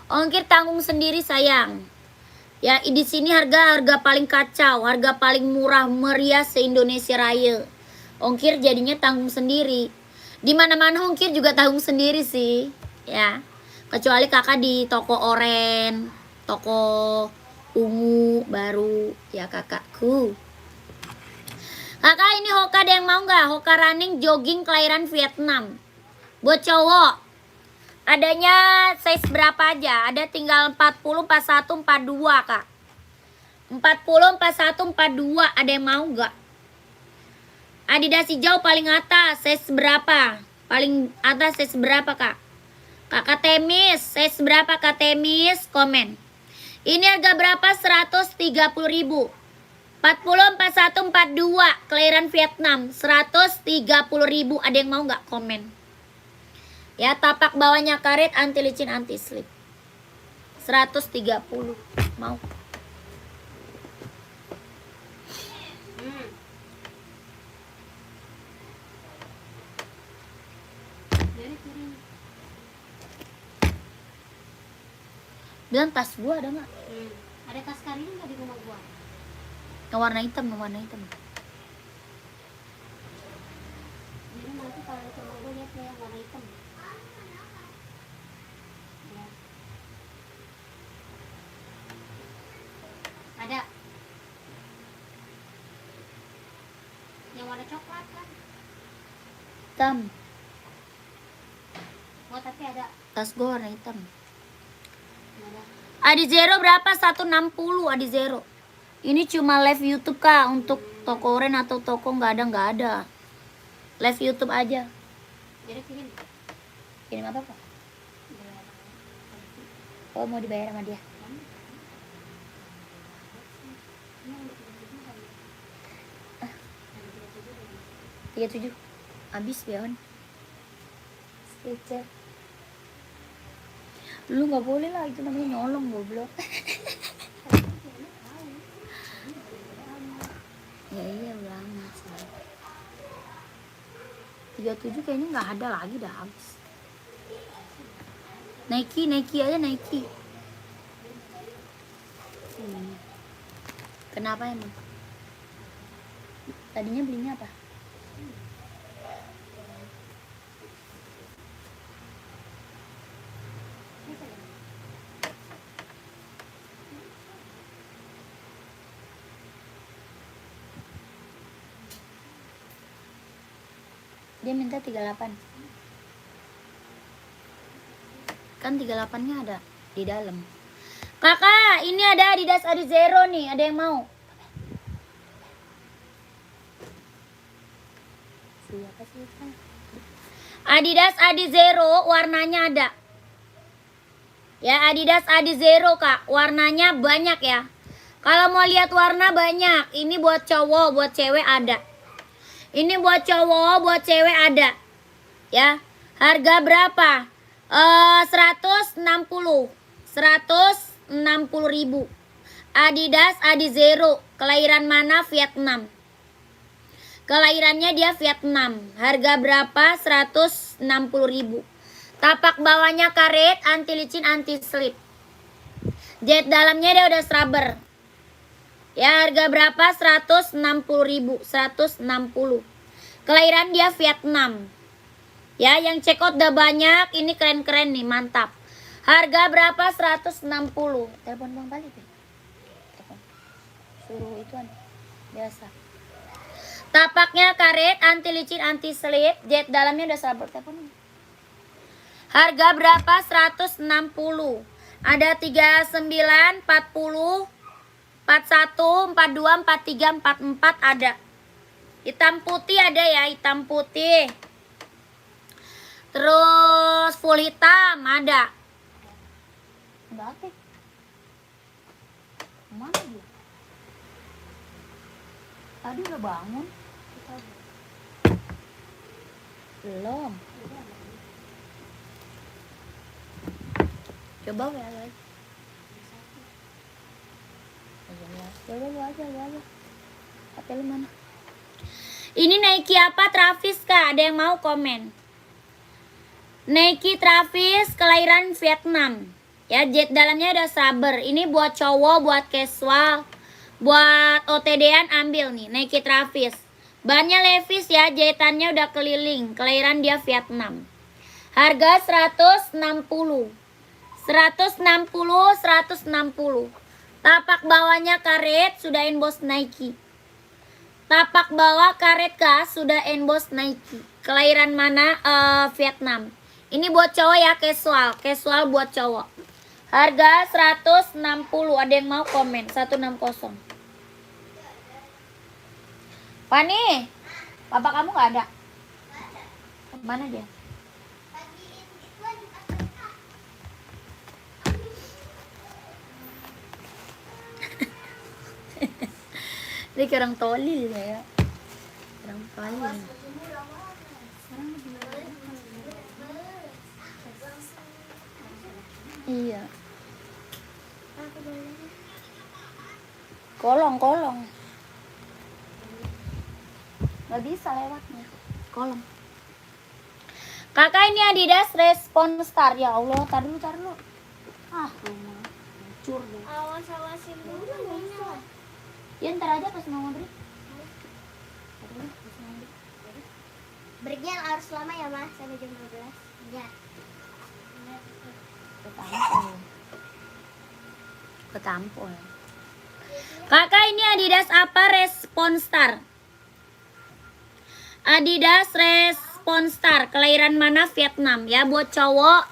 Ongkir tanggung sendiri sayang. Ya di sini harga paling kacau, harga paling murah meriah se-Indonesia Raya. Ongkir jadinya tanggung sendiri. Di mana-mana ongkir juga tanggung sendiri sih, ya. Kecuali kakak di toko oren, toko ungu baru ya kakakku. Kakak ini Hoka ada yang mau nggak? Hoka Running jogging kelahiran Vietnam. Buat cowok. Adanya size berapa aja? Ada tinggal 40, 41, 42 Kak. 40, 41, 42. Ada yang mau nggak? Adidas hijau paling atas. Size berapa? Paling atas size berapa Kak? Kakak Temis, size berapa Kak Temis? Komen. Ini harga berapa? 130.000. 40, 41, 42. Kelahiran Vietnam. 130.000. Ada yang mau nggak? Komen. Ya, tapak bawahnya karet, anti licin, anti slip. 130. Mau. Bilang tas gua ada nggak? Ada tas karin nggak di rumah gua? Yang warna hitam, yang warna hitam. Jadi nanti kalau di rumah gua lihat yang warna hitam. Ya. Ada. Yang warna coklat kan? Hitam. Oh tapi ada. Tas gua warna hitam. Ada. Adizero berapa? 160 Adizero. Ini cuma live YouTube Kak. Untuk toko oren atau toko nggak ada. Live YouTube aja. Jadi kirim. Kirim apa Kak? Oh mau dibayar sama dia. Ah. 37. Habis Bion. Sketcher. Lu nggak boleh lah, itu namanya nyolong goblok. Ya iya lama sih. 37 kayaknya nggak ada lagi, dah habis. Nike aja Nike. Kenapa emang? Tadinya belinya apa? Dia minta 38. Kan 38-nya ada di dalam. Kakak, ini ada Adidas Adizero nih, ada yang mau? Siapa sih? Adidas Adizero warnanya ada. Ya, Adidas Adizero Kak, warnanya banyak ya. Kalau mau lihat warna banyak, ini buat cowok, buat cewek ada. Ini buat cowok, buat cewek ada. Ya, harga berapa? 160. 160.000. Adidas Adizero, kelahiran mana? Vietnam. Kelahirannya dia Vietnam. Harga berapa? 160.000. Tapak bawahnya karet, anti licin, anti slip. Jet dalamnya dia udah scrubber. Ya, harga berapa? 160.000. 160. Kelahiran dia Vietnam. Ya, yang check out udah banyak. Ini keren-keren nih, mantap. Harga berapa? 160. Telepon Bang balik ya. Telepon. Suruh ituan. Biasa. Tapaknya karet, anti licin, anti slip. Jet dalamnya udah scrubber. Telepon. Harga berapa? 160. Ada 39, 40, 41, 42, 43, 44 ada. Hitam putih ada ya, hitam putih. Terus full hitam ada. Batik. Mana dia? Tadi udah bangun. Belum. Coba ya lagi. Coba lu aja. HP lu mana? Ini Nike apa? Travis Kak? Ada yang mau komen? Nike Travis, kelahiran Vietnam. Ya, jet dalamnya ada scrubber. Ini buat cowok, buat casual, buat OTD-an ambil nih. Nike Travis. Bannya Levi's ya, jahitannya udah keliling. Kelahiran dia Vietnam. Harga 160. 160. Tapak bawahnya karet, sudah emboss Nike. Tapak bawah karet Kak, sudah emboss Nike. Kelahiran mana? Vietnam. Ini buat cowok ya, casual buat cowok. Harga 160. Ada yang mau komen? 160. Pani, papa kamu nggak ada? Mana dia? Dia kurang tolil ya. Kurang tolil. Iya. Kolong. Nggak bisa lewatnya. Kolong. Kakak ini Adidas Respon Star. Ya Allah, tar dulu. Ah, hancur deh. Awas-awasin dulu. Ya ntar aja pas mau break. Breaknya harus lama ya mas, sampai jam 12. Ya. Ketampol. Kakak ini Adidas apa? Respon Star. Adidas Respon Star. Kelahiran mana? Vietnam. Ya, buat cowok,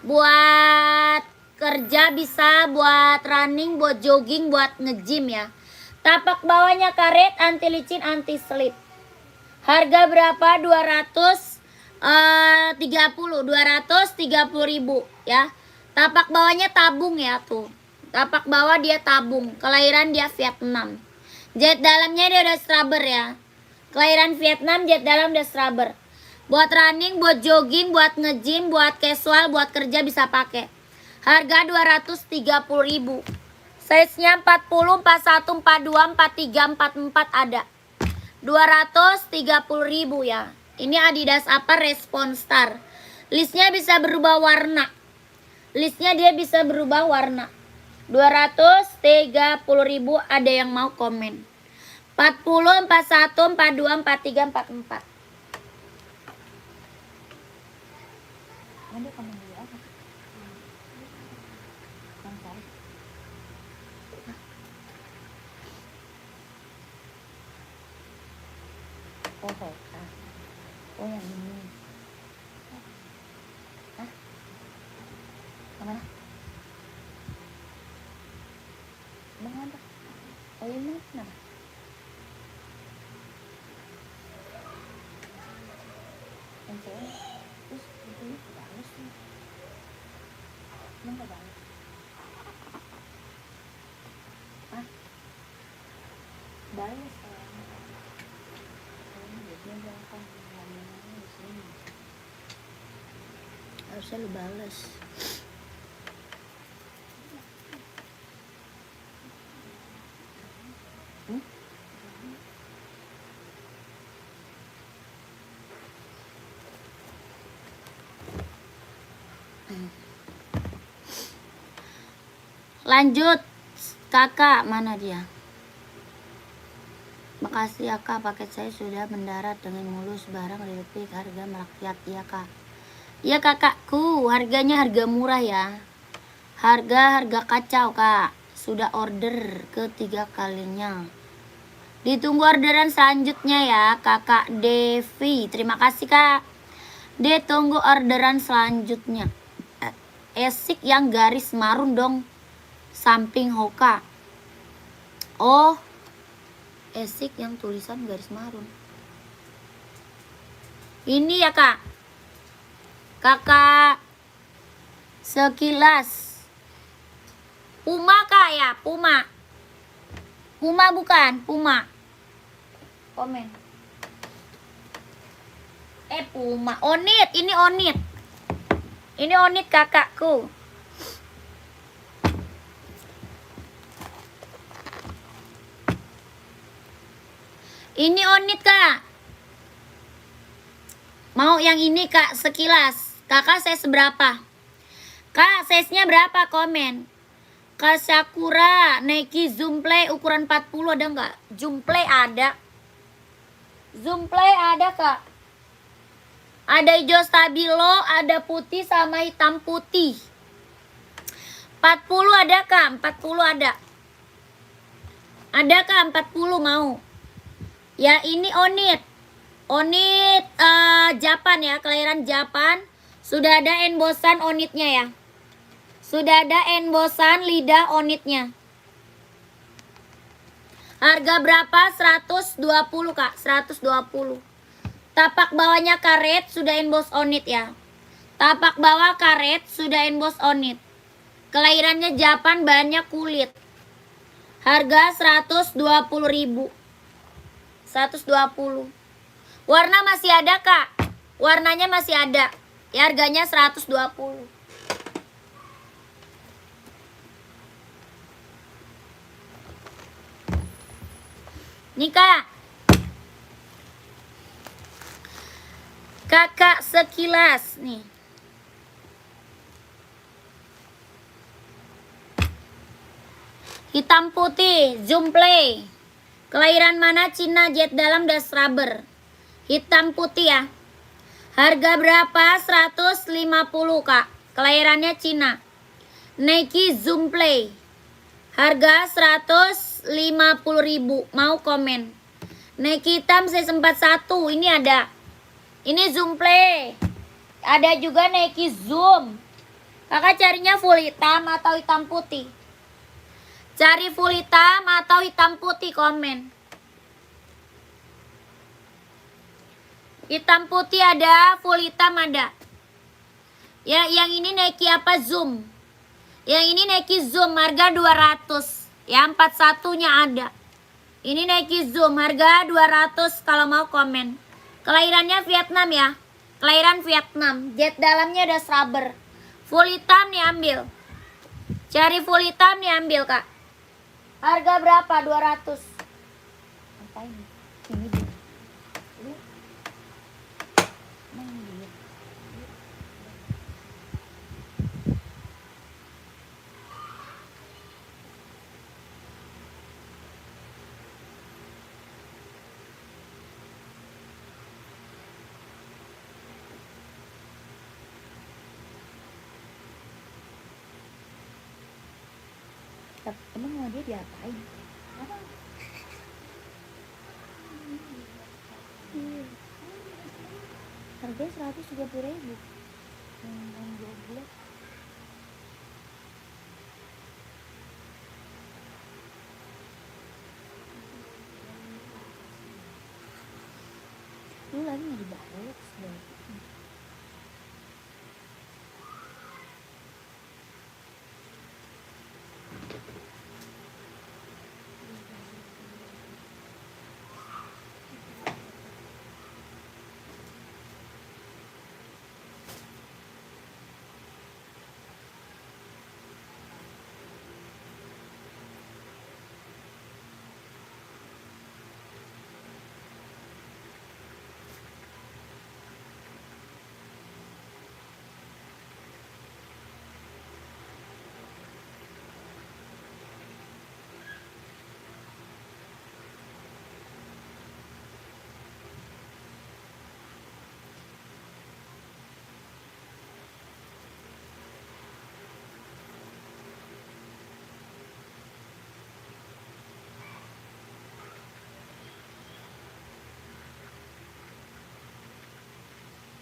buat kerja bisa, buat running, buat jogging, buat nge-gym ya. Tapak bawahnya karet, anti licin, anti slip. Harga berapa? 230.000 ya. Tapak bawahnya tabung ya tuh. Tapak bawah dia tabung. Kelahiran dia Vietnam. Jet dalamnya dia udah scrubber ya. Kelahiran Vietnam, jet dalam udah scrubber. Buat running, buat jogging, buat nge-gym, buat casual, buat kerja bisa pakai. Harga 230.000. Size-nya 40, 41, 42, 43, 44 ada. 230.000 ya. Ini Adidas apa? Respon Star. Listnya bisa berubah warna. Listnya dia bisa berubah warna. 230.000 ada yang mau komen. 40, 41, 42, 43, 44. Ada komen dulu apa? Oh yang ini. Hah? Yang mana? Bang apa? Oh ini kenapa? Yang cewek. Terus ini bagus nih. Ini nggak bagus. Hah? Bagus kan? Harusnya lu bales. Lanjut, kakak mana dia? Makasih ya kak, paket saya sudah mendarat dengan mulus, barang repeat, harga merakyat. Iya kak. Iya kakakku, harganya harga murah ya. Harga kacau kak. Sudah order ketiga kalinya. Ditunggu orderan selanjutnya ya kakak Devi. Terima kasih kak. Ditunggu orderan selanjutnya. Esik yang garis marun dong, samping Hoka. Oh, esik yang tulisan garis marun. Ini ya kak. Kakak sekilas. Puma kak ya, Puma. Puma bukan, Puma. Komen. Puma. Onit, ini Onit. Ini Onit kakakku. Ini Onit kak. Mau yang ini kak sekilas. Kakak size berapa? Kak size-nya berapa? Komen. Kak Sakura Nike Zoom Play ukuran 40 ada nggak? Zoom Play ada. Zoom Play ada kak. Ada hijau stabilo, ada putih sama hitam putih. 40 ada kak? 40 ada. Ada kak 40 mau? Ya ini Onit. Onit Japan ya, kelahiran Japan. Sudah ada embosan Onitnya ya. Sudah ada embosan lidah Onitnya. Harga berapa? 120 kak, 120. Tapak bawahnya karet, sudah emboss Onit ya. Tapak bawah karet, sudah emboss Onit. Kelahirannya Japan, bahannya kulit. Harga 120.000. 120. Warna masih ada kak. Warnanya masih ada. Ya harganya 120. Nih kak. Kakak sekilas nih. Hitam putih, Zoom Play. Kelahiran mana? Cina, jet dalam, das rubber. Hitam putih ya. Harga berapa? 150 kak. Kelahirannya Cina. Nike Zoom Play. Harga 150.000. Mau komen. Nike hitam size 41. Ini ada. Ini Zoom Play. Ada juga Nike Zoom. Kakak carinya full hitam atau hitam putih? Cari full hitam atau hitam putih, komen. Hitam putih ada, full hitam ada. Ya, yang ini Nike apa? Zoom. Yang ini Nike Zoom, harga 200. Ya, 41-nya ada. Ini Nike Zoom, harga 200 kalau mau komen. Kelahirannya Vietnam ya. Kelahiran Vietnam. Jet dalamnya ada rubber. Full hitam nih ambil. Cari full hitam nih ambil kak. Harga berapa? 200. Apa ini? Ini dia. Emang sama dia diapain? Iya. Harganya 130.000. Yang 12. Lu lagi nggak dibalas berarti.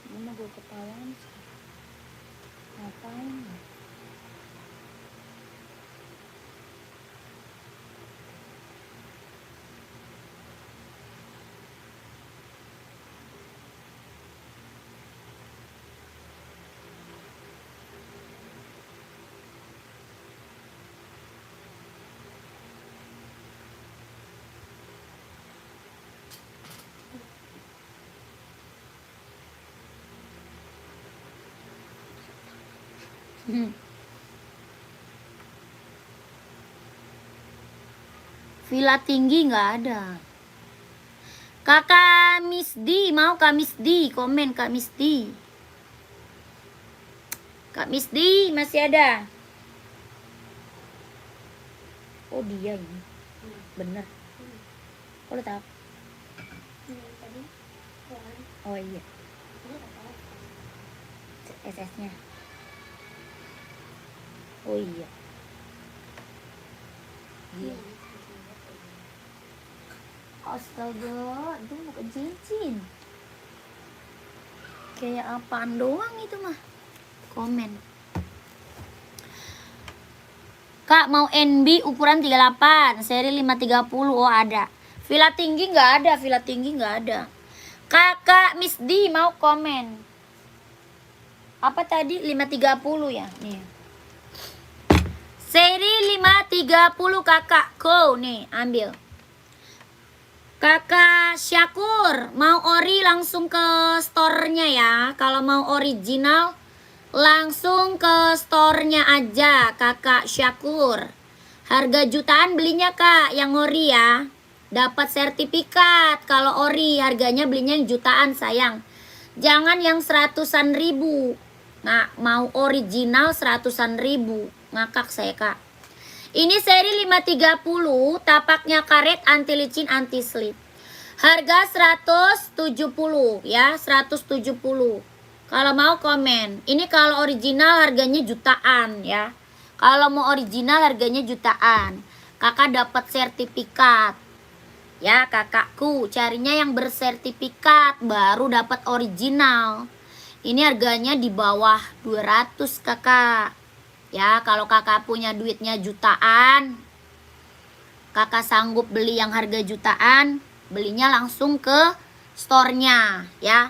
Mama gue ketahuan sih. Ngapain ya? Villa tinggi nggak ada. Kakak Miss D, mau Kak Miss D? Komen Kak Miss D. Kak Miss D masih ada? Oh dia ini. Bener. Kok lo tahu? Tadi soalnya Oh iya. ini apa? SS-nya. Oh iya. Iya. Astaga, itu bukan cincin. Kayak apaan doang itu mah. Komen. Kak mau NB ukuran 38, seri 530. Oh ada. Villa tinggi nggak ada, villa tinggi nggak ada. Kakak Miss D mau komen. Apa tadi 530 ya? Nih. Seri 530 kakakku nih, ambil. Kakak Syakur, mau ori langsung ke store-nya ya. Kalau mau original langsung ke store-nya aja, Kakak Syakur. Harga jutaan belinya Kak, yang ori ya. Dapat sertifikat. Kalau ori harganya belinya yang jutaan sayang. Jangan yang 100-an ribu. Nah, mau original 100-an ribu. Ngakak saya Kak. Ini seri 530, tapaknya karet, anti licin, anti slip. Harga 170 ya, 170. Kalau mau komen. Ini kalau original harganya jutaan ya. Kalau mau original harganya jutaan. Kakak dapat sertifikat. Ya, kakakku, carinya yang bersertifikat baru dapat original. Ini harganya di bawah 200 kakak. Ya, kalau kakak punya duitnya jutaan, kakak sanggup beli yang harga jutaan, belinya langsung ke store-nya ya.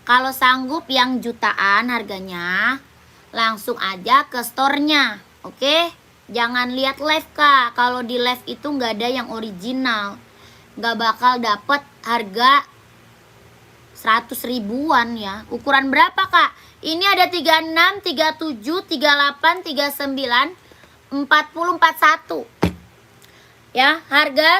Kalau sanggup yang jutaan harganya, langsung aja ke store-nya. Oke? Jangan lihat live Kak. Kalau di live itu nggak ada yang original. Nggak bakal dapet harga 100 ribuan ya. Ukuran berapa Kak? Ini ada 36, 37, 38, 39, 40, 41. Ya, harga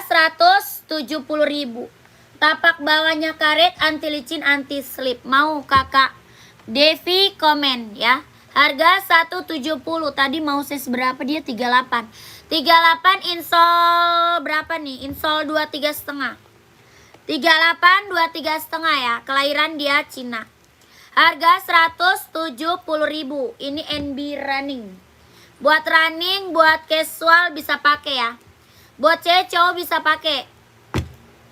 170.000. Tapak bawahnya karet, anti licin, anti slip. Mau Kakak Devi komen ya. Harga 170. Tadi mau size berapa dia? 38. 38 insole berapa nih? Insole 23,5. 38 23,5 ya. Kelahiran dia Cina. Harga 170.000. Ini NB running. Buat running, buat casual bisa pakai ya. Buat cewek cowok bisa pakai.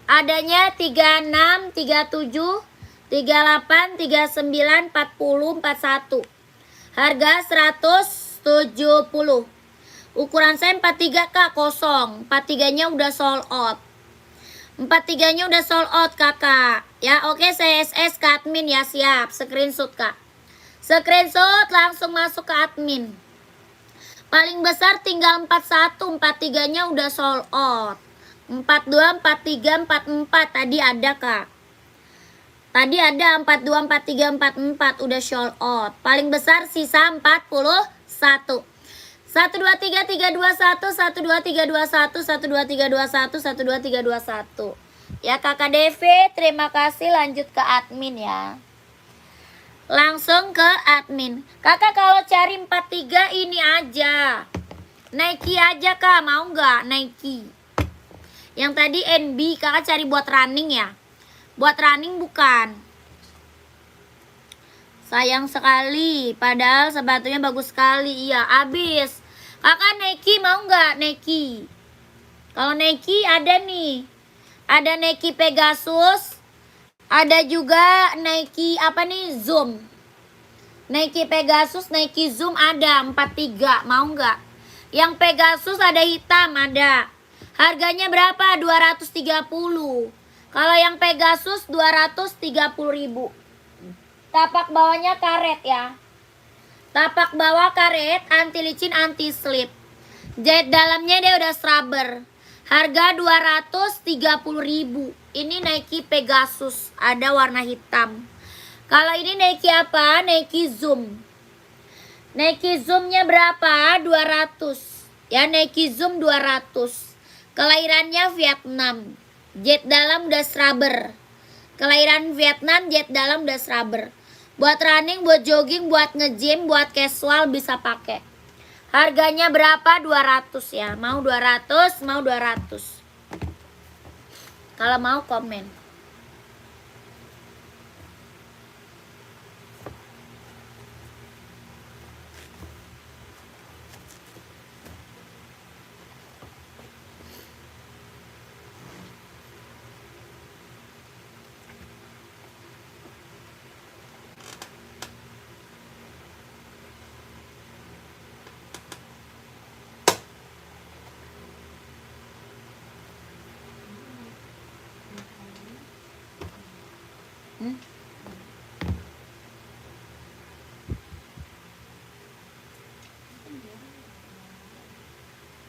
Adanya 36, 37, 38, 39, 40, 41. Harga 170. Ukuran saya 43 kak, kosong. 43-nya udah sold out. 43-nya udah sold out kakak. Ya oke, saya SS ke admin ya, siap. Screenshot kak. Screenshot langsung masuk ke admin. Paling besar tinggal 41, 43-nya udah sold out. 42, 43, 44 tadi ada kak. Tadi ada 42, 43, 44 udah sold out. Paling besar sisa 41. 1 2 3 3 2 1 1 2 3 2 1 1 2 3 2 1 1 2 3 2 1. Ya kakak Devi, terima kasih, lanjut ke admin ya. Langsung ke admin. Kakak kalau cari 43 ini aja. Nike aja kak, mau nggak Nike? Yang tadi NB kakak cari buat running ya. Buat running bukan. Sayang sekali, padahal sepatunya bagus sekali. Iya, habis. Kakak Nike mau nggak Nike? Kalau Nike ada nih. Ada Nike Pegasus. Ada juga Nike apa nih? Zoom. Nike Pegasus, Nike Zoom ada 43. Mau nggak? Yang Pegasus ada hitam ada. Harganya berapa? 230. Kalau yang Pegasus 230.000. Tapak bawahnya karet ya. Tapak bawah karet, anti licin, anti slip. Jahit dalamnya dia udah rubber. Harga 230.000. Ini Nike Pegasus, ada warna hitam. Kalau ini Nike apa? Nike Zoom. Nike Zoomnya berapa? 200. Ya Nike Zoom 200. Kelahirannya Vietnam. Jet dalam udah rubber. Kelahiran Vietnam, jet dalam udah rubber. Buat running, buat jogging, buat nge-gym, buat casual bisa pakai. Harganya berapa? 200 ya. Mau 200, mau 200. Kalau mau komen.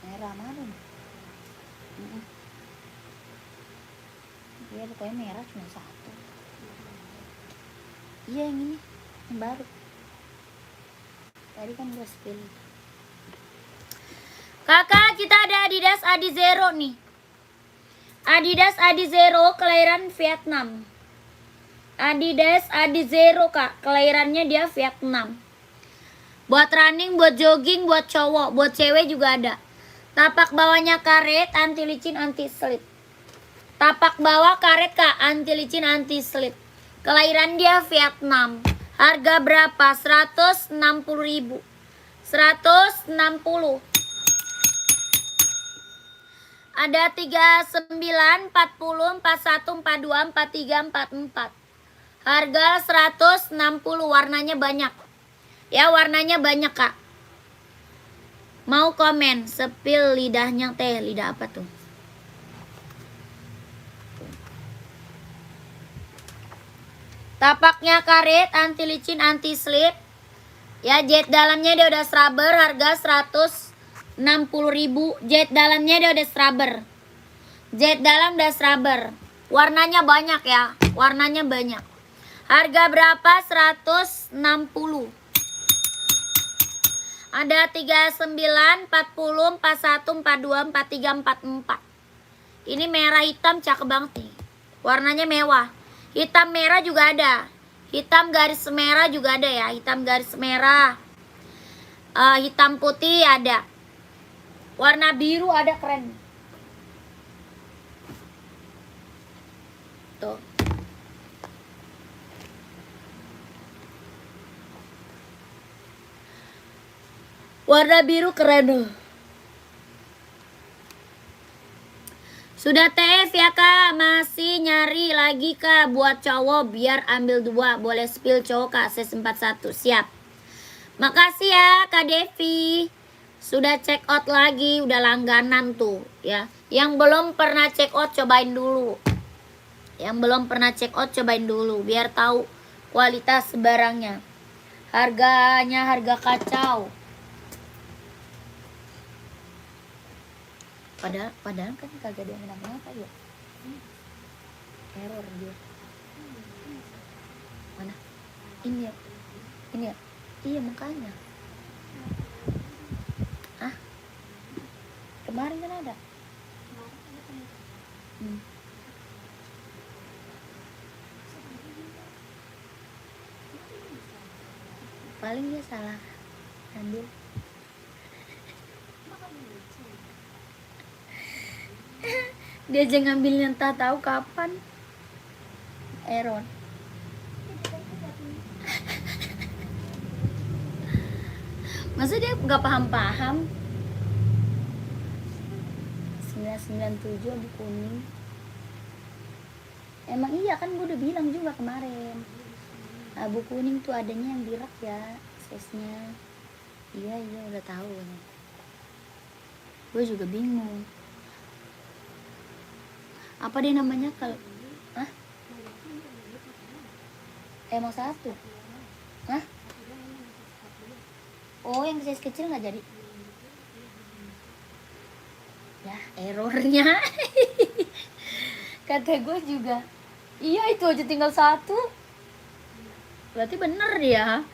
Merah mana nih? Iya pokoknya merah cuma satu. Iya yang ini, yang baru. Tadi kan udah spill. Kakak kita ada Adidas Adizero nih. Adidas Adizero kelahiran Vietnam. Adidas Adizero kak, kelahirannya dia Vietnam. Buat running, buat jogging, buat cowok, buat cewek juga ada. Tapak bawahnya karet, anti licin, anti slip. Tapak bawah karet kak, anti licin, anti slip. Kelahiran dia Vietnam. Harga berapa? 160.000. 160. Ada 39, 40, 41, 42, 43, 44. Harga 160, warnanya banyak. Ya warnanya banyak kak. Mau komen, sepil lidahnya teh, lidah apa tuh? Tapaknya karet, anti licin, anti slip. Ya jet dalamnya dia udah rubber, harga 160.000. Jet dalamnya dia udah rubber. Jet dalam udah rubber. Warnanya banyak ya, warnanya banyak. Harga berapa? 160. Ada 39, 40, 41, 42, 43, 44. Ini merah hitam cakep banget nih. Warnanya mewah. Hitam merah juga ada. Hitam garis merah juga ada ya. Hitam garis merah. Hitam putih ada. Warna biru ada, keren. Tuh. Warna biru keren loh. Sudah TF ya kak, masih nyari lagi kak buat cowok biar ambil 2. Boleh spill cowok kak, size 41. Siap. Makasih ya kak Devi. Sudah check out lagi, udah langganan tuh ya. Yang belum pernah check out cobain dulu. Yang belum pernah check out cobain dulu biar tahu kualitas barangnya. Harganya harga kacau. Padahal kan kagak ada yang kenapa ya. Error dia. Mana? Ini ya. Ini ya. Iya makanya. Ah. Kemarin kan ada. Paling dia salah ambil. Dia aja ngambilnya entah tahu kapan. Error. Masa dia nggak paham-paham? 997 abu kuning. Emang iya kan gue udah bilang juga kemarin. Abu kuning tuh adanya yang di rak ya, size-nya. Iya udah tahu. Gue juga bingung. Apa dia namanya kalau emang satu? Hah? Oh yang size kecil nggak jadi? Ya errornya. Kata gue juga. Iya itu aja tinggal 1. Berarti bener ya.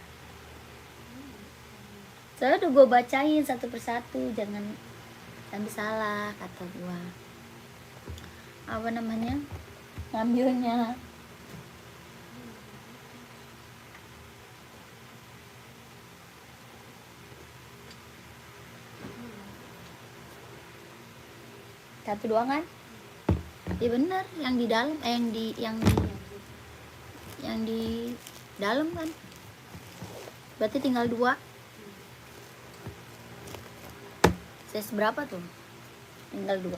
Soalnya udah gue bacain satu persatu, jangan sampai salah kata gue. Apa namanya? Ngambilnya. Satu doang kan? Iya bener, yang di dalam yang di dalam kan. Berarti tinggal 2. Size berapa tuh? Tinggal 2.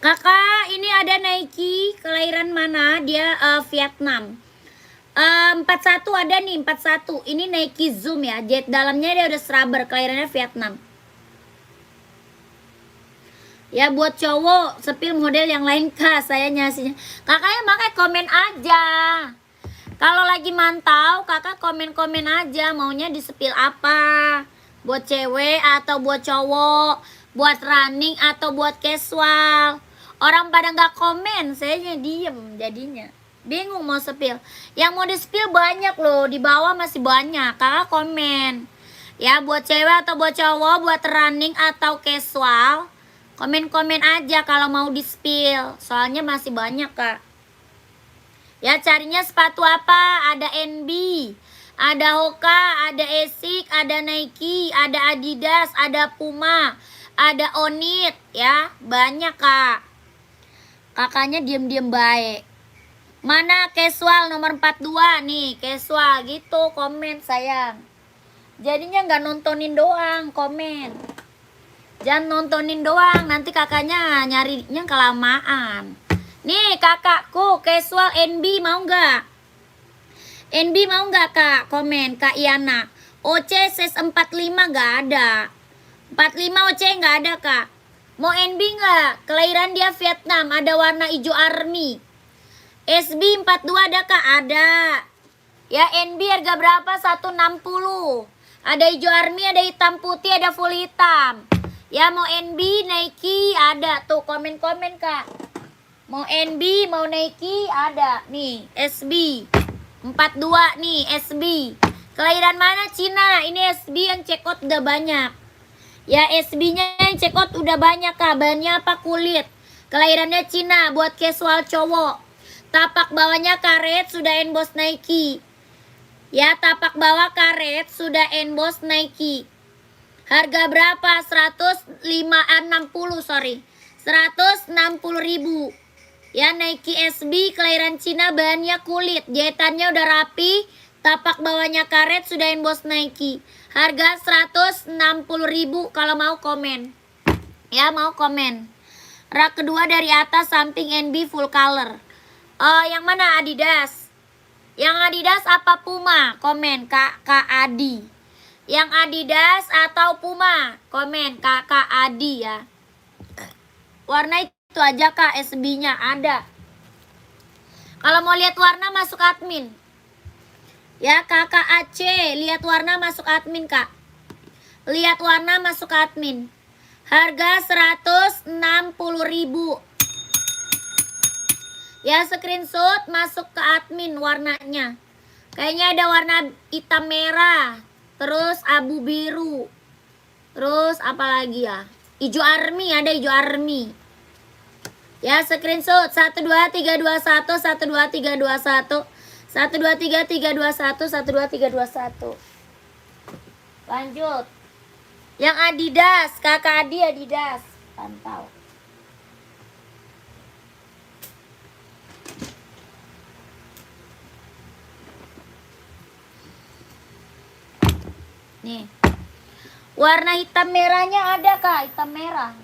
Kakak, ini ada Nike, kelahiran mana? Dia Vietnam. 41 ada nih, 41. Ini Nike Zoom ya. Jet dalamnya dia udah rubber, kelahirannya Vietnam. Ya buat cowok, sepil model yang lain kak, saya nyasinya. Kakaknya makanya komen aja. Kalau lagi mantau, kakak komen-komen aja maunya di sepil apa. Buat cewek atau buat cowok, buat running atau buat casual. Orang pada nggak komen, saya diem jadinya. Bingung mau sepil. Yang mau di sepil banyak loh, di bawah masih banyak. Kakak komen. Ya buat cewek atau buat cowok, buat running atau casual. Komen-komen aja kalau mau di spill. Soalnya masih banyak kak. Ya carinya sepatu apa? Ada NB, ada Hoka, ada Asics, ada Nike, ada Adidas, ada Puma, ada Onit. Ya banyak kak. Kakaknya diem-diem baik. Mana casual nomor 42 nih? Casual gitu komen sayang. Jadinya nggak nontonin doang, komen. Jangan nontonin doang, nanti kakaknya nyarinya kelamaan. Nih kakakku, casual NB mau nggak? NB mau nggak kak? Komen Kak Iana. OC size 45 nggak ada. 45 OC nggak ada kak. Mau NB nggak? Kelahiran dia Vietnam, ada warna hijau army. SB 42 ada kak? Ada. Ya NB harga berapa? 160. Ada hijau army, ada hitam putih, ada full hitam. Ya mau NB, Nike ada tuh, komen-komen kak. Mau NB, mau Nike ada. Nih SB 42 nih SB. Kelahiran mana? Cina. Ini SB yang check out udah banyak. Ya SB nya yang check out udah banyak kak. Bahannya apa? Kulit. Kelahirannya Cina, buat casual cowok. Tapak bawahnya karet, sudah emboss Nike. Ya tapak bawah karet, sudah emboss Nike. Harga berapa? 160 sorry. 160.000. Ya Nike SB kelahiran Cina, bahannya kulit, jahitannya udah rapi, tapak bawahnya karet, sudah emboss Nike. Harga 160.000 kalau mau komen. Ya, mau komen. Rak kedua dari atas samping NB full color. Yang mana Adidas? Yang Adidas apa Puma? Komen Kak Adi. Yang Adidas atau Puma? Komen Kak Adi ya. Warna itu aja Kak, SB-nya ada. Kalau mau lihat warna masuk admin. Ya Kakak Aceh, lihat warna masuk admin Kak. Lihat warna masuk admin. Harga 160.000. Ya screenshot masuk ke admin warnanya. Kayaknya ada warna hitam merah, terus abu biru. Terus apa lagi ya? Hijau army, ada hijau army. Ya screenshot 12321 12321 123 321 123 321. Lanjut. Yang Adidas, Kakak Adi Adidas. Pantau. Nih. Warna hitam merahnya ada Kak, hitam merah.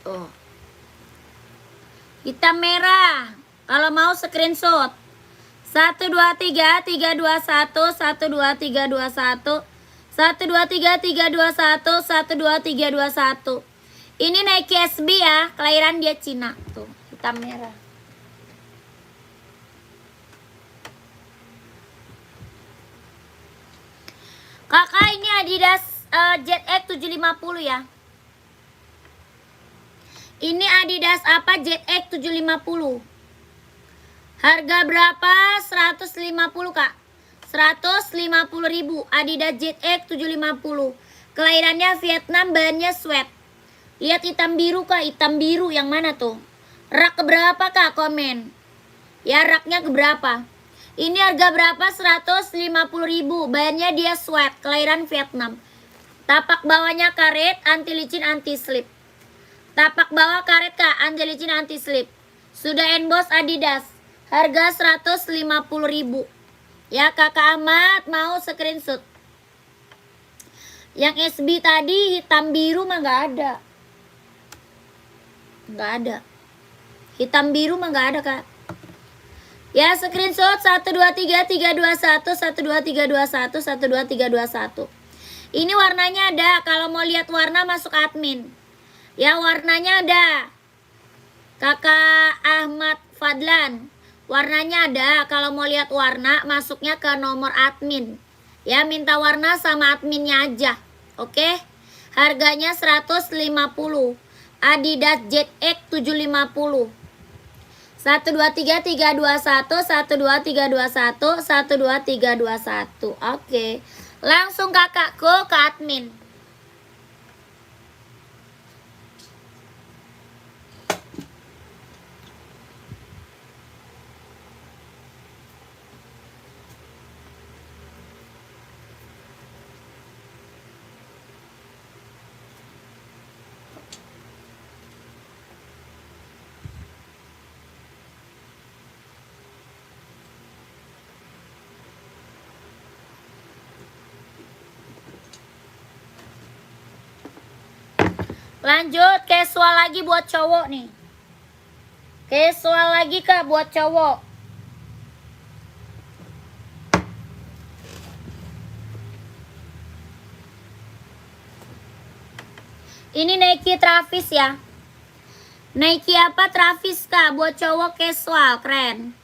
Oh. Hitam merah. Kalau mau screenshot. 123 321 12321 123 321 12321. Ini Nike SB ya, kelahiran dia Cina tuh, hitam merah. Kakak ini Adidas ZX 750 ya. Ini Adidas apa ZX 750. Harga berapa? 150 Kak. 150.000 Adidas ZX 750. Kelahirannya Vietnam, bahannya sweat. Lihat hitam biru Kak, hitam biru yang mana tuh? Rak keberapa Kak? Komen. Ya raknya keberapa? Ini harga berapa? 150.000. Bahannya dia sweat, kelahiran Vietnam. Tapak bawahnya karet, anti licin, anti slip. Tapak bawah karet Kak, anti licin, anti slip. Sudah emboss Adidas. Harga 150.000. Ya Kakak Ahmad mau screenshot. Yang SB tadi hitam biru mah nggak ada. Nggak ada. Hitam biru mah nggak ada Kak. Ya screenshot 123 321 123 21 123 21. Ini warnanya ada. Kalau mau lihat warna masuk admin. Ya warnanya ada. Kakak Ahmad Fadlan. Warnanya ada. Kalau mau lihat warna masuknya ke nomor admin. Ya minta warna sama adminnya aja. Oke. Harganya 150. Adidas ZX 750. 123 321 123 21 123 21. Oke. Langsung kakakku ke admin. Lanjut, casual lagi buat cowok nih. Casual lagi Kak buat cowok. Ini Nike Travis ya. Nike apa Travis Kak buat cowok casual, keren.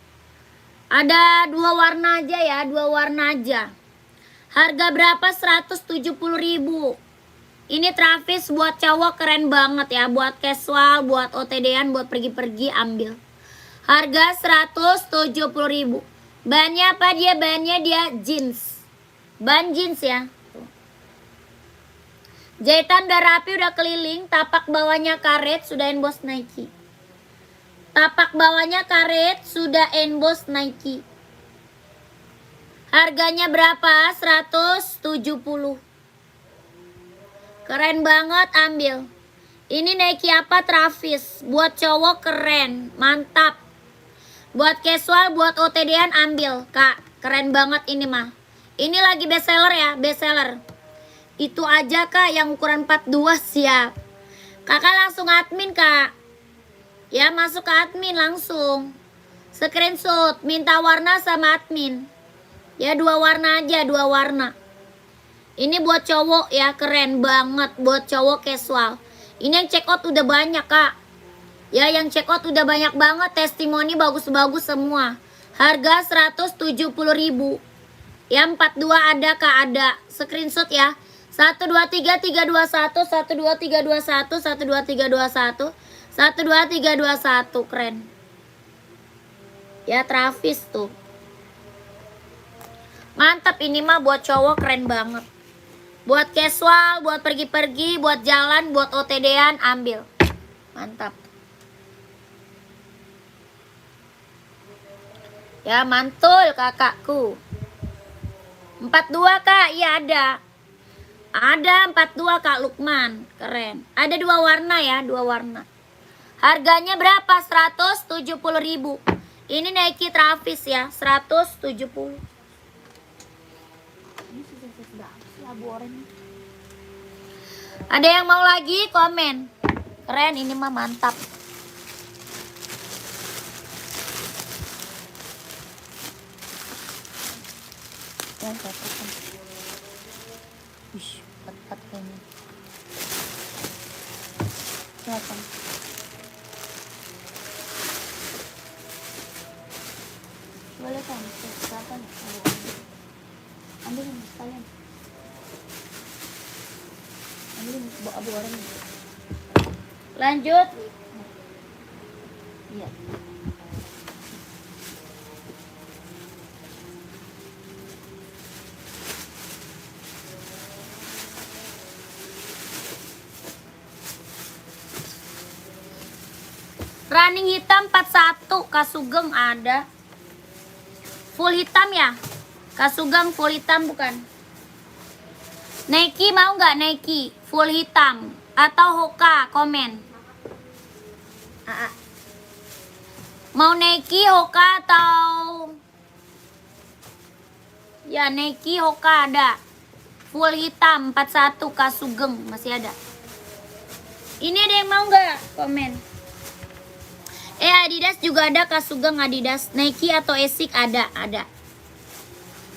Ada 2 warna aja ya, 2 warna aja. Harga berapa? 170.000. Ini Travis buat cowok keren banget ya. Buat casual, buat OTD-an, buat pergi-pergi ambil. Harga 170.000. Bahannya apa dia? Bahannya dia jeans. Bahan jeans ya. Jahitan udah rapi, udah keliling. Tapak bawahnya karet, sudah emboss Nike. Tapak bawahnya karet, sudah emboss Nike. Harganya berapa? 170. Keren banget, ambil. Ini Nike apa Travis? Buat cowok keren, mantap. Buat casual, buat OTD-an ambil, Kak. Keren banget ini mah. Ini lagi best seller ya, best seller. Itu aja Kak yang ukuran 42 siap. Kakak langsung admin Kak. Ya masuk ke admin langsung. Screenshot, minta warna sama admin. Ya 2 warna aja, 2 warna. Ini buat cowok ya, keren banget buat cowok casual. Ini yang check out udah banyak Kak. Ya yang check out udah banyak banget, testimoni bagus-bagus semua. Harga 170.000. Ya 42 ada Kak, ada. Screenshot ya. 123321 12321 12321 12321 keren. Ya Travis tuh. Mantap ini mah buat cowok keren banget. Buat casual, buat pergi-pergi, buat jalan, buat OTD-an ambil. Mantap. Ya mantul kakakku. 42 Kak, iya ada. Ada 42 Kak Lukman, keren. Ada 2 warna ya, 2 warna. Harganya berapa? 170.000. Ini Nike Travis ya, 170. Ada yang mau lagi komen? Keren ini mah mantap. Yang saya pesan. Wih, cepat kayaknya. Silakan. Boleh kan? Silakan. Ambil ini sekalian. Ambil ini abu orang. Lanjut. Iya. Running hitam 41, Kasugeng ada. Full hitam ya? Kasugeng full hitam bukan? Nike mau nggak Nike? Full hitam. Atau Hoka komen. Mau Nike, Hoka atau... Ya Nike, Hoka ada. Full hitam 41, Kasugeng masih ada. Ini ada yang mau nggak? Komen. Adidas juga ada, Kasugeng Adidas. Nike atau Asics ada, ada.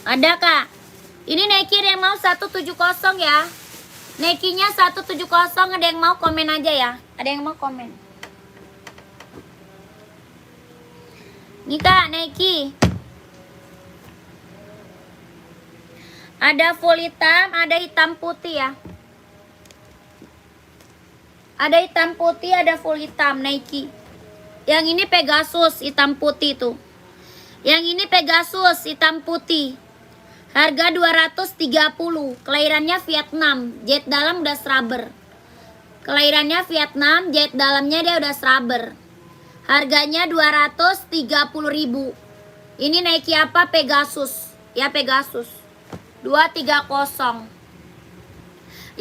Ada Kak. Ini Nike ada yang mau 170 ya. Nike-nya 170, ada yang mau komen aja ya. Ada yang mau komen. Nih Kak, Nike. Ada full hitam, ada hitam putih ya. Ada hitam putih, ada full hitam Nike. Yang ini Pegasus hitam putih tuh. Yang ini Pegasus hitam putih. Harga 230. Kelahirannya Vietnam. Jahit dalam udah rubber. Kelahirannya Vietnam, jahit dalamnya dia udah rubber. Harganya 230.000. Ini Nike apa? Pegasus. Ya Pegasus. 230.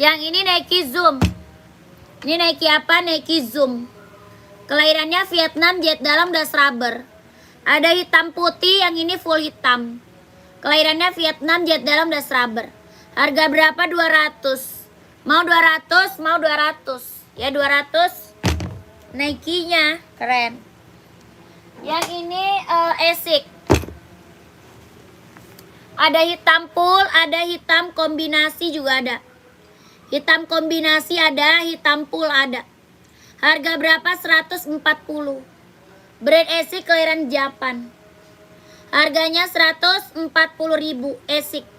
Yang ini Nike Zoom. Ini Nike apa? Nike Zoom. Kelahirannya Vietnam, jahit dalam das rubber. Ada hitam putih, yang ini full hitam. Kelahirannya Vietnam, jahit dalam das rubber. Harga berapa? 200. Mau 200? Mau 200. Ya 200. Nike-nya keren. Yang ini Asics. Ada hitam full, ada hitam kombinasi juga ada. Hitam kombinasi ada, hitam full ada. Harga berapa? 140. Brand Asics kelahiran Japan. Harganya 140.000 Asics.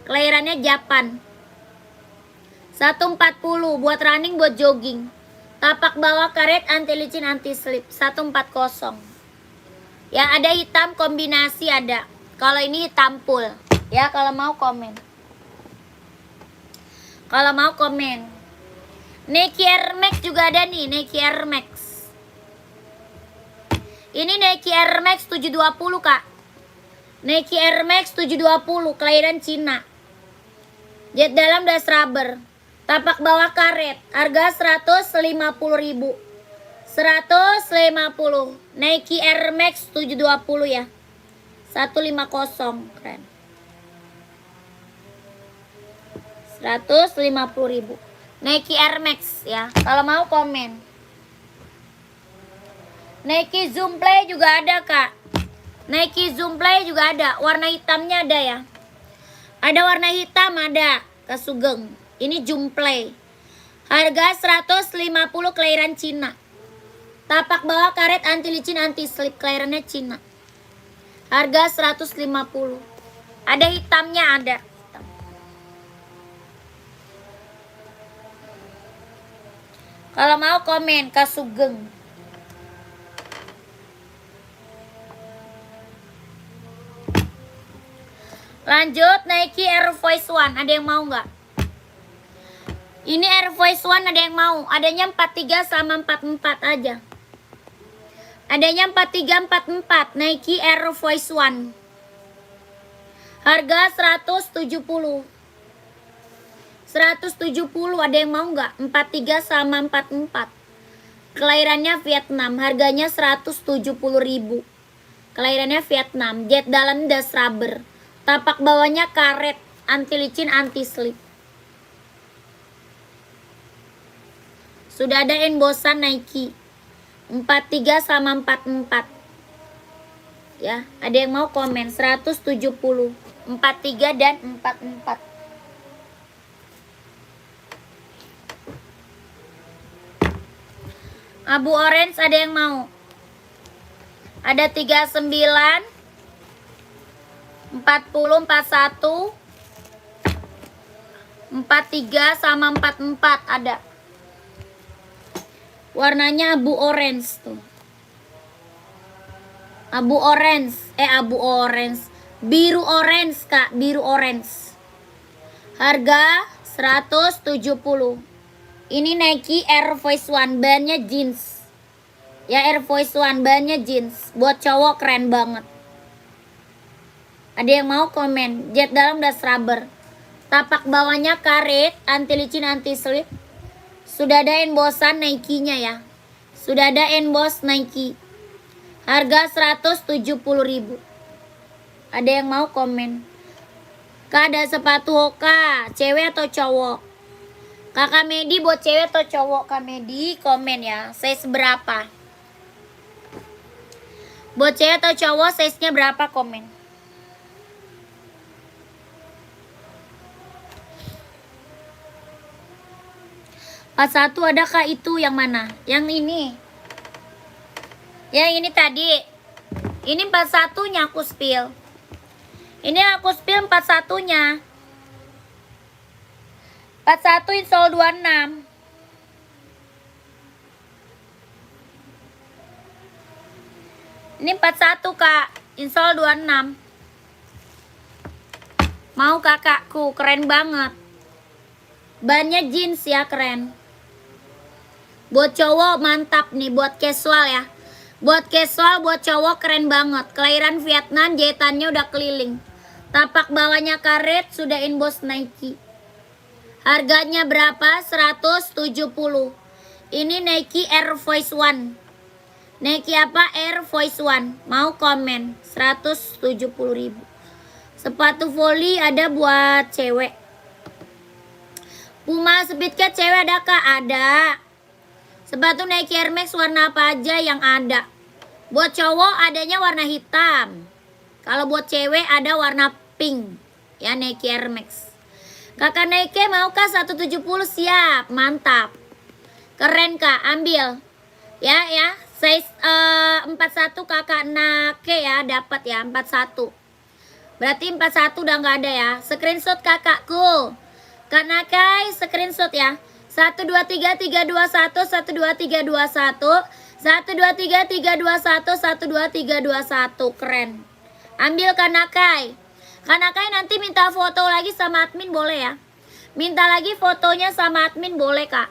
Kelahirannya Japan. 140 buat running, buat jogging. Tapak bawah karet, anti licin, anti slip. 140. Ya ada hitam kombinasi ada. Kalau ini hitam full. Ya kalau mau komen. Kalau mau komen. Nike Air Max juga ada nih, Nike Air Max. Ini Nike Air Max 720 Kak. Nike Air Max 720, kelahiran Cina. Jahit dalam das rubber. Tapak bawah karet, harga 150.000. 150. Nike Air Max 720 ya. 150, keren. 150.000. Nike Air Max ya. Kalau mau komen. Nike Zoom Play juga ada, Kak. Nike Zoom Play juga ada. Warna hitamnya ada ya. Ada warna hitam, ada. Kak Sugeng. Ini Zoom Play. Harga 150, kelahiran Cina. Tapak bawah karet, anti licin, anti slip, kelahirannya Cina. Harga 150. Ada hitamnya, ada. Kalau mau komen, Kak Sugeng. Lanjut, Nike Air Force One. Ada yang mau nggak? Ini Air Force One ada yang mau. Adanya 43 sama 44 aja. Adanya 43, 44. Nike Air Force One. Harga 170. 170 ada yang mau nggak? 43 sama 44. Kelahirannya Vietnam. Harganya 170.000. Kelahirannya Vietnam. Jet dalam das rubber. Tapak bawahnya karet. Anti licin, anti slip. Sudah ada embosan Nike 43 sama 44. Ya, ada yang mau komen 170, 43 dan 44. Abu orange ada yang mau? Ada 39, 40, 41, 43 sama 44 ada. Warnanya abu orange tuh. Abu orange. Biru orange, Kak. Biru orange. Harga 170. Ini Nike Air Force One. Bahannya jeans. Ya, Air Force One. Bahannya jeans. Buat cowok keren banget. Ada yang mau komen? Jet dalam das rubber. Tapak bawahnya karet. Anti licin, anti slip. Sudah ada embosan Nike-nya ya. Sudah ada emboss Nike. Harga 170.000. Ada yang mau komen? Kak, ada sepatu Hoka. Cewek atau cowok? Kakak Medi buat cewek atau cowok? Kak Medi komen ya. Size berapa? Buat cewek atau cowok, size-nya berapa? Komen. Pas satu ada kak itu yang mana? Yang ini. Yang ini tadi. Ini 41-nya aku spill. Ini aku spill 41-nya. 41 insol 26. Ini 41 kak. Insol 26. Mau kakakku, keren banget. Bannya jeans ya, keren. Buat cowok mantap nih, buat casual ya. Buat casual, buat cowok keren banget. Kelahiran Vietnam, jahitannya udah keliling. Tapak bawahnya karet, sudah emboss Nike. Harganya berapa? 170. Ini Nike Air Force One. Nike apa? Air Force One. Mau komen? 170.000. Sepatu volley ada buat cewek. Puma Speedcat cewek ada kak? Ada. Sepatu Nike Air Max warna apa aja yang ada? Buat cowok adanya warna hitam. Kalau buat cewek ada warna pink. Ya, Nike Air Max. Kakak Nike mau kak 170? Siap, mantap. Keren kak, ambil. Ya, size 41 kakak Nike ya, dapat ya 41. Berarti 41 udah nggak ada ya. Screenshot kakakku. Kak Nakai screenshot ya. 1 2 3 3 2 1 1 2 3 2 1 1 2 3 3 2 1 1 2 3 2 1. Keren. Ambil Kak Nakai. Kak Nakai nanti minta foto lagi sama admin boleh ya. Minta lagi fotonya sama admin boleh kak.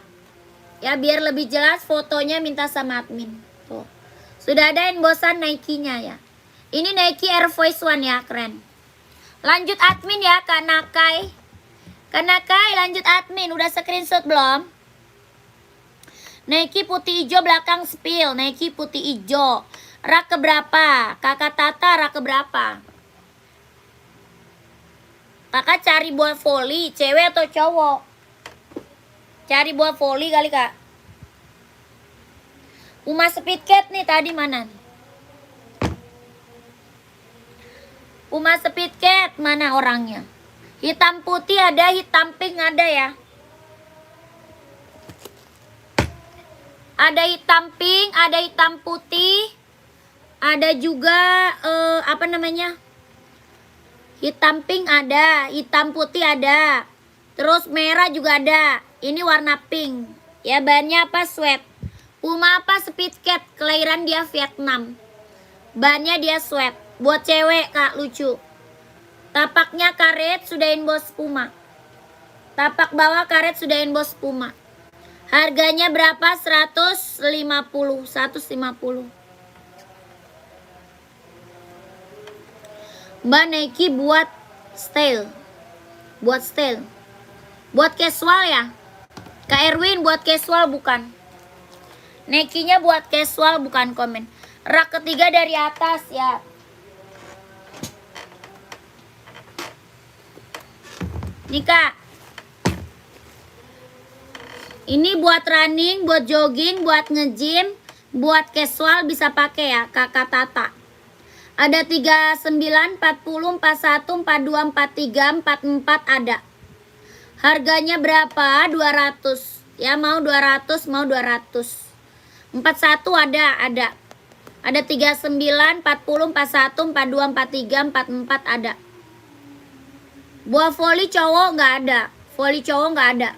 Ya biar lebih jelas fotonya minta sama admin. Tuh. Sudah ada embosan Nike-nya ya. Ini Nike Air Force One ya, keren. Lanjut admin ya Kak Nakai. Kanakai lanjut admin. Udah screenshot belum? Nike putih hijau belakang spill. Nike putih hijau. Rak keberapa? Kakak Tata rak keberapa? Kakak cari buat volley. Cewek atau cowok? Cari buat volley kali kak. Puma Speedcat nih tadi mana? Puma Speedcat mana orangnya? Hitam putih ada, hitam pink ada ya. Ada hitam pink, ada hitam putih. Ada juga apa namanya? Hitam pink ada, hitam putih ada. Terus merah juga ada. Ini warna pink. Ya bahannya apa? Sweat. Puma apa? Speedcat. Kelahiran dia Vietnam. Bahannya dia sweat. Buat cewek kak, lucu. Tapaknya karet sudah inbox Puma. Tapak bawah karet sudah inbox Puma. Harganya berapa? 150. Mbak Nike buat style. Buat style. Buat casual ya? Kak Erwin buat casual bukan? Nike-nya buat casual bukan komen. Rak ketiga dari atas ya. Nih kak. Ini buat running, buat jogging, buat nge-gym, buat casual bisa pakai ya, kakak Tata. Ada 39, 40, 41, 42, 43, 44 ada. Harganya berapa? 200. Ya mau 200, mau 200. 41 ada. Ada 39, 40, 41, 42, 43, 44 ada. Buah volley cowok nggak ada. Volley cowok nggak ada.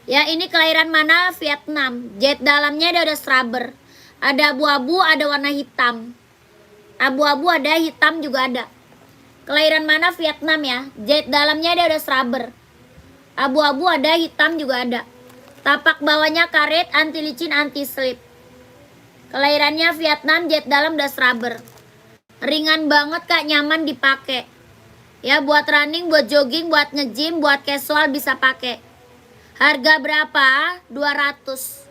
Ya ini kelahiran mana? Vietnam. Jahit dalamnya ada rubber. Ada abu-abu, ada warna hitam. Abu-abu ada, hitam juga ada. Kelahiran mana? Vietnam ya. Jahit dalamnya ada rubber. Abu-abu ada, hitam juga ada. Tapak bawahnya karet, anti licin, anti slip. Kelahirannya Vietnam, jahit dalam ada rubber. Ringan banget kak, nyaman dipakai. Ya buat running, buat jogging, buat nge-gym, buat casual bisa pakai. Harga berapa? 200.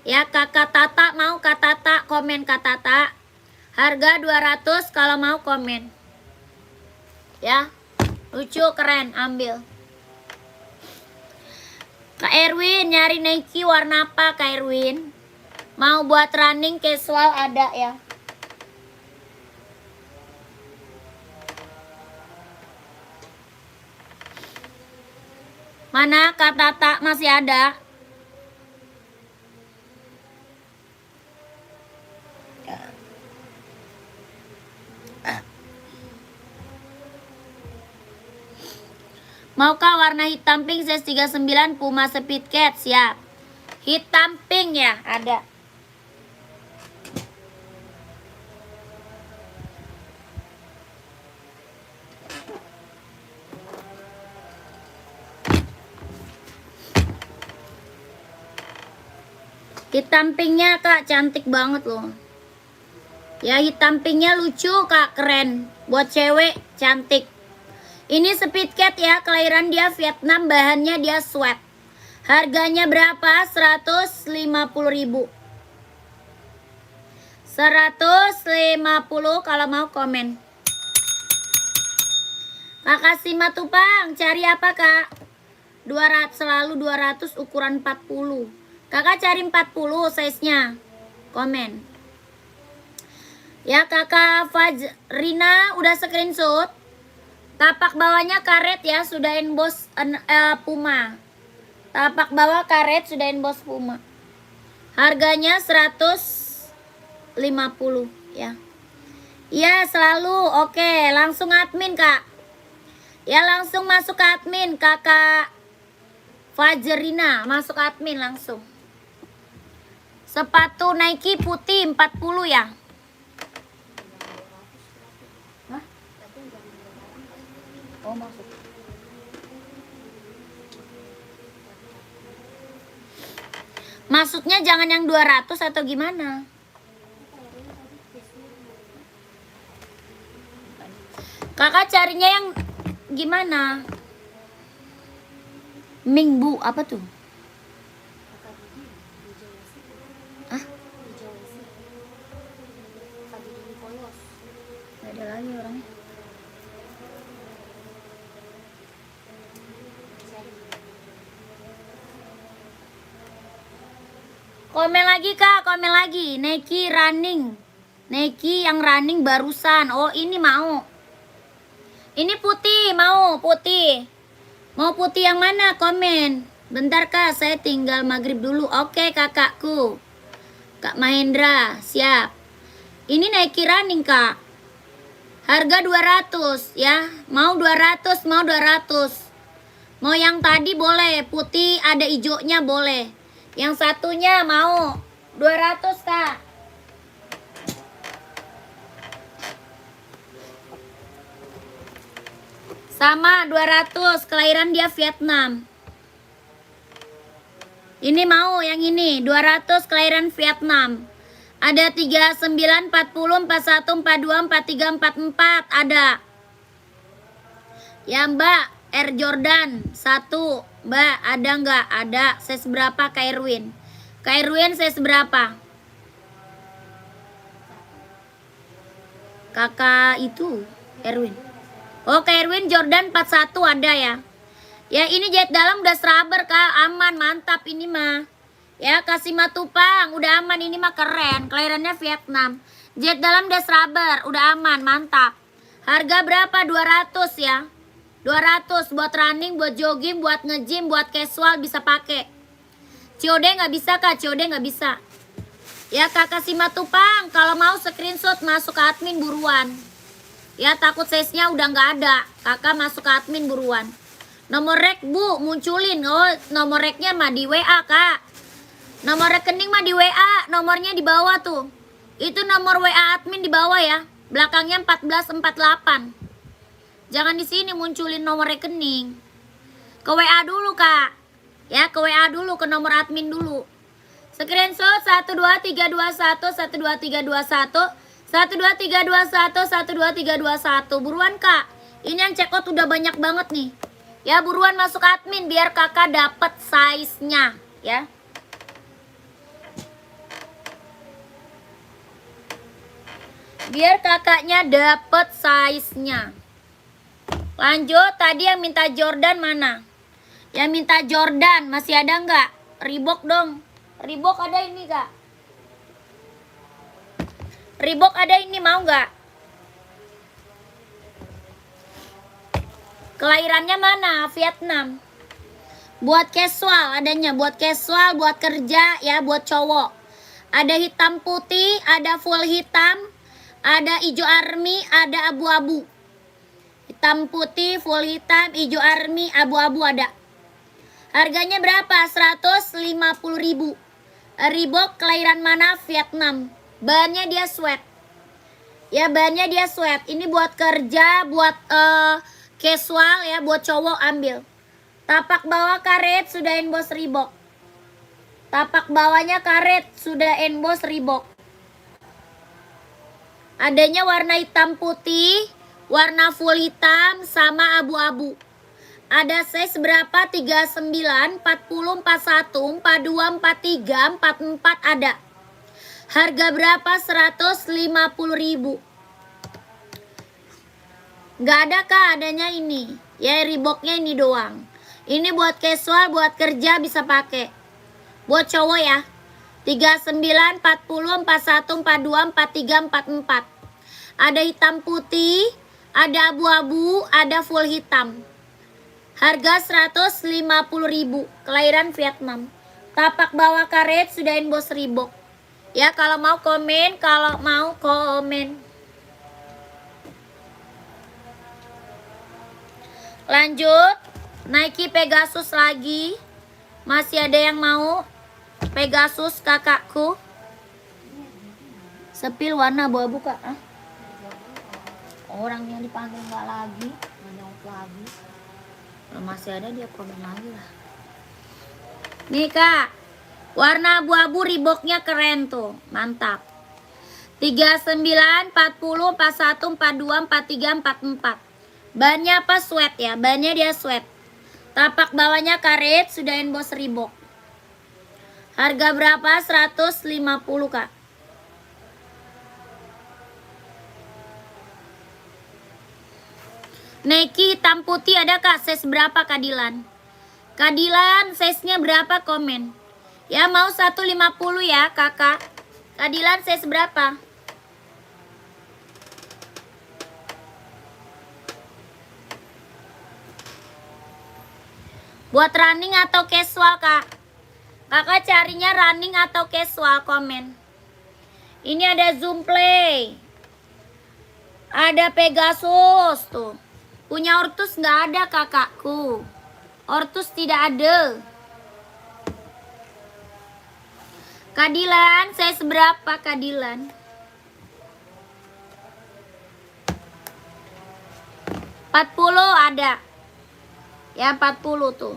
Ya kakak Tata mau, kak Tata komen kak Tata. Harga 200 kalau mau komen. Ya. Lucu, keren, ambil. Kak Erwin nyari Nike warna apa Kak Erwin? Mau buat running casual ada ya. Mana Kak Tata masih ada? Maukah warna hitam pink size 39 Puma Speedcat? Siap. Hitam pink ya, ada. Hitam pinknya kak cantik banget loh. Ya hitam pinknya lucu kak, keren. Buat cewek cantik. Ini Speedcat ya, kelahiran dia Vietnam, bahannya dia sweat. Harganya berapa? 150.000. 150 kalau mau komen. Kakak Simatupang, cari apa kak? 200, selalu 200 ukuran 40. Kakak cari 40 size-nya. Komen. Ya kakak Fajrina udah screenshot. Tapak bawahnya karet ya, sudah inbox Puma. Tapak bawah karet sudah inbox Puma. Harganya 150 ya. Iya selalu. Oke, langsung admin kak. Ya langsung masuk ke admin kakak Fajrina, masuk admin langsung. Sepatu Nike putih 40 ya. Hah? Oh masuk. Maksudnya jangan yang 200 atau gimana? Kakak carinya yang gimana? Minggu apa tuh? Kakak Didi hijau sih. Ah, Hijau sih. Kakak Didi polos. nggak ada lagi orangnya. Cari. Komen lagi kak, komen lagi. Nike running. Nike yang running barusan. Oh ini mau. Ini putih, mau putih. Mau putih yang mana? Komen. Bentar kak, saya tinggal maghrib dulu. Oke kakakku. Kak Mahendra, siap. Ini Nike running kak. Harga 200 ya. Mau 200, mau 200. Mau yang tadi boleh, putih ada hijaunya boleh. Yang satunya mau 200 kak. Sama 200, kelahiran dia Vietnam. Ini mau yang ini 200, kelahiran Vietnam. Ada 39, 40, 41, 42, 43, 44 ada. Ya mbak, Air Jordan 1. Mbak, ada nggak? Ada. Size berapa Kak Erwin? Kak Erwin size berapa? Kakak itu Erwin. Oh, Kak Erwin Jordan 41 ada ya. Ya ini jahit dalam udah serabber kak, aman, mantap ini mah. Ya kasih matupang, udah aman ini mah keren. Kelahirannya Vietnam. Jahit dalam udah serabber, udah aman, mantap. Harga berapa? 200 ya. 200 buat running, buat jogging, buat nge-gym, buat casual bisa pakai. COD nggak bisa kak, COD nggak bisa. Ya kak kasih matupang, kalau mau screenshot masuk ke admin buruan. Ya takut size-nya udah nggak ada, kakak masuk ke admin buruan. Nomor rek bu, munculin. Oh nomor reknya mah di WA kak. Nomor rekening mah di WA, nomornya di bawah tuh. Itu nomor WA admin di bawah ya. Belakangnya 1448. Jangan di sini munculin nomor rekening. Ke WA dulu kak. Ya ke WA dulu, ke nomor admin dulu. Screenshot 12321 12321 12321 12321. Buruan kak. Ini yang check out udah banyak banget nih. Ya buruan masuk admin biar kakak dapet size-nya ya. Biar kakaknya dapet size-nya. Lanjut, tadi yang minta Jordan mana? Yang minta Jordan masih ada nggak? Reebok dong. Reebok ada ini kak. Reebok ada ini, mau nggak? Kelahirannya mana? Vietnam. Buat casual adanya, buat casual, buat kerja ya, buat cowok. Ada hitam putih, ada full hitam, ada hijau army, ada abu-abu. Hitam putih, full hitam, hijau army, abu-abu ada. Harganya berapa? 150.000. Reebok kelahiran mana? Vietnam. Bahannya dia sweat. Ya bahannya dia sweat. Ini buat kerja, buat casual ya, buat cowok ambil. Tapak bawah karet sudah emboss Reebok. Tapak bawahnya karet sudah emboss Reebok. Adanya warna hitam putih, warna full hitam sama abu-abu. Ada size berapa? 39, 40, 41, 42, 43, 44 ada. Harga berapa? 150.000. Nggak ada kak, adanya ini. Ya Reeboknya ini doang. Ini buat casual, buat kerja bisa pakai. Buat cowok ya. 39, 40, 41, 42, 43, 44. Ada hitam putih, ada abu-abu, ada full hitam. Harga 150.000. Kelahiran Vietnam. Tapak bawah karet sudah emboss Reebok. Ya kalau mau komen, kalau mau komen. Lanjut, Nike Pegasus lagi. Masih ada yang mau Pegasus kakakku. Sepil warna abu-abu kak. Ah? Orang yang dipanggil nggak lagi, nyaut lagi. Kalau masih ada dia komen lagi lah. Nih kak, warna abu-abu Reeboknya keren tuh, mantap. 39, 40, 41, 42, 43, 44. Bahannya apa? Sweat ya, bahannya dia sweat. Tapak bawahnya karet, sudah emboss Reebok. Harga berapa? 150 Kak. Nike hitam putih ada Kak? Size berapa Kak Dilan? Kak Dilan size-nya berapa komen? Ya mau 150 ya kakak. Kak Dilan size berapa? Buat running atau casual Kak? Kakak carinya running atau casual komen. Ini ada Zoom Play. Ada Pegasus tuh. Punya Ortus nggak ada kakakku. Ortus tidak ada. Kadilan, saya seberapa Kadilan? 40 ada. Ya 40 tuh.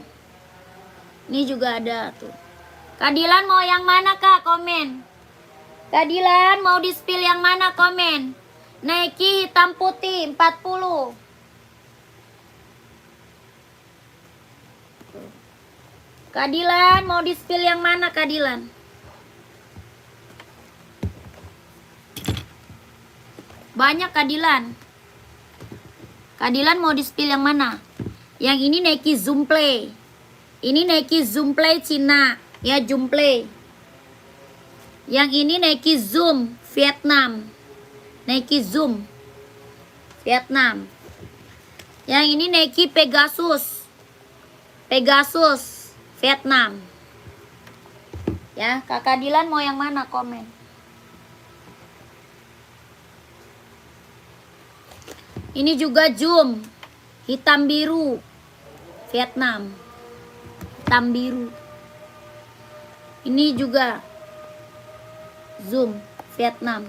Ini juga ada tuh. Kadilan mau yang mana Kak? Komen. Kadilan mau di spill yang mana? Komen. Nike hitam putih 40. Kadilan mau di spill yang mana Kadilan? Banyak Kadilan. Kadilan mau di spill yang mana? Yang ini Nike Zoom Play. Ini Nike Zoom Play Cina. Ya Zoom Play. Yang ini Nike Zoom Vietnam. Nike Zoom Vietnam. Yang ini Nike Pegasus. Pegasus Vietnam. Ya, Kakak Dilan mau yang mana? Komen. Ini juga Zoom hitam biru Vietnam. Hitam biru. Ini juga Zoom Vietnam.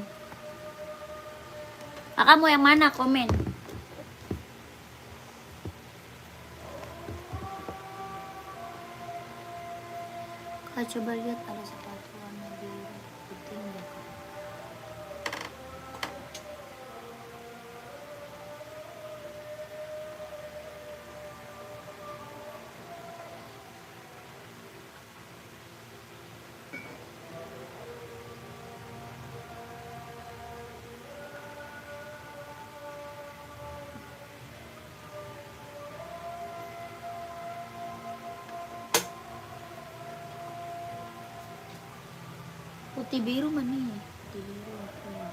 Kakak mau yang mana? Komen. Kak coba lihat ada sepatu warna biru putih enggak? Putih biru mana ya? Putih biru apa ya?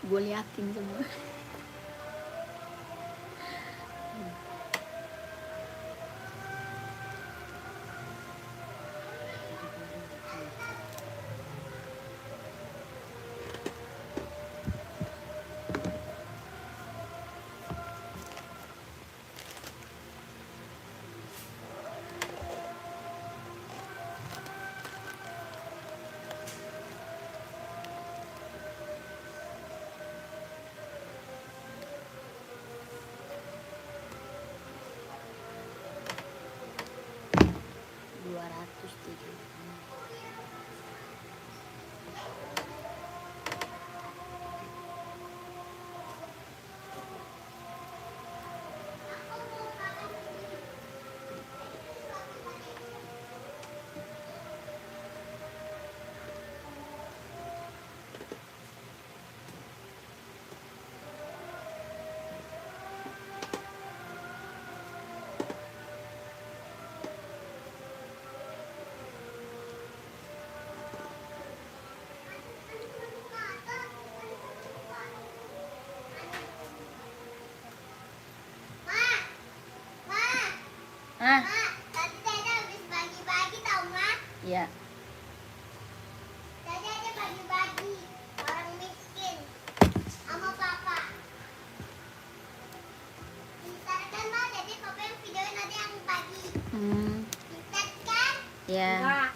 Gue liatin semua. Ya. Enggak.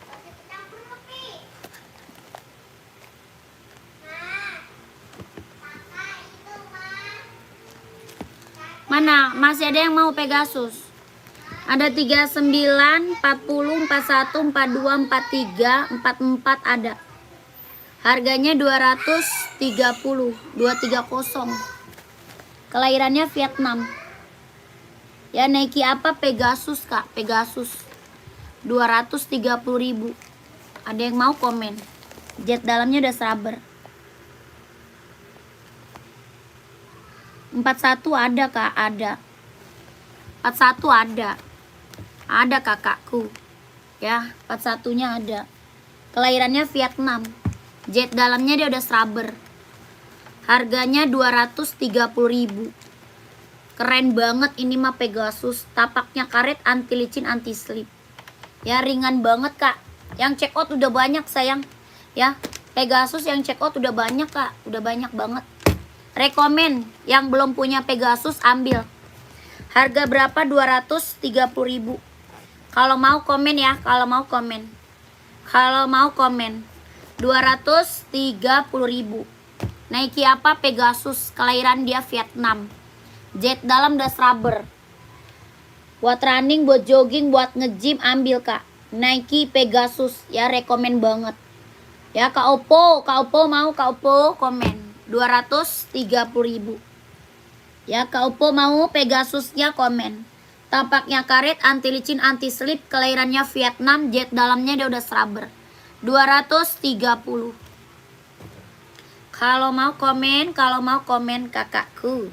Masih kecampur kopi. Nah, kakak itu mah. Mana? Masih ada yang mau Pegasus? Ada 39, 40, 41, 42, 43, 44 ada. Harganya 230, 230. Kelahirannya Vietnam. Ya Nike apa? Pegasus Kak, Pegasus. 230.000. Ada yang mau komen? Jet dalamnya udah rubber. 41 ada Kak, ada. 41 ada. Ada kakakku. Ya, 41-nya ada. Kelahirannya Vietnam. Jet dalamnya dia udah rubber. Harganya 230.000. Keren banget ini mah Pegasus. Tapaknya karet, anti licin, anti slip. Ya, ringan banget Kak. Yang check out udah banyak sayang. Ya, Pegasus yang check out udah banyak Kak. Udah banyak banget. Rekomen yang belum punya Pegasus ambil. Harga berapa? 230.000. Kalau mau komen ya, kalau mau komen. Kalau mau komen. 230.000. Nike apa? Pegasus. Kelahiran dia Vietnam. Jet dalam das rubber. Buat running, buat jogging, buat nge-gym ambil Kak. Nike Pegasus ya, rekomen banget. Ya Kak Oppo mau, Kak Oppo komen. 230.000. Ya Kak Oppo mau Pegasusnya komen. Tapaknya karet, anti licin, anti slip, kelahirannya Vietnam, jet dalamnya dia udah rubber. 230. Kalau mau komen kakakku.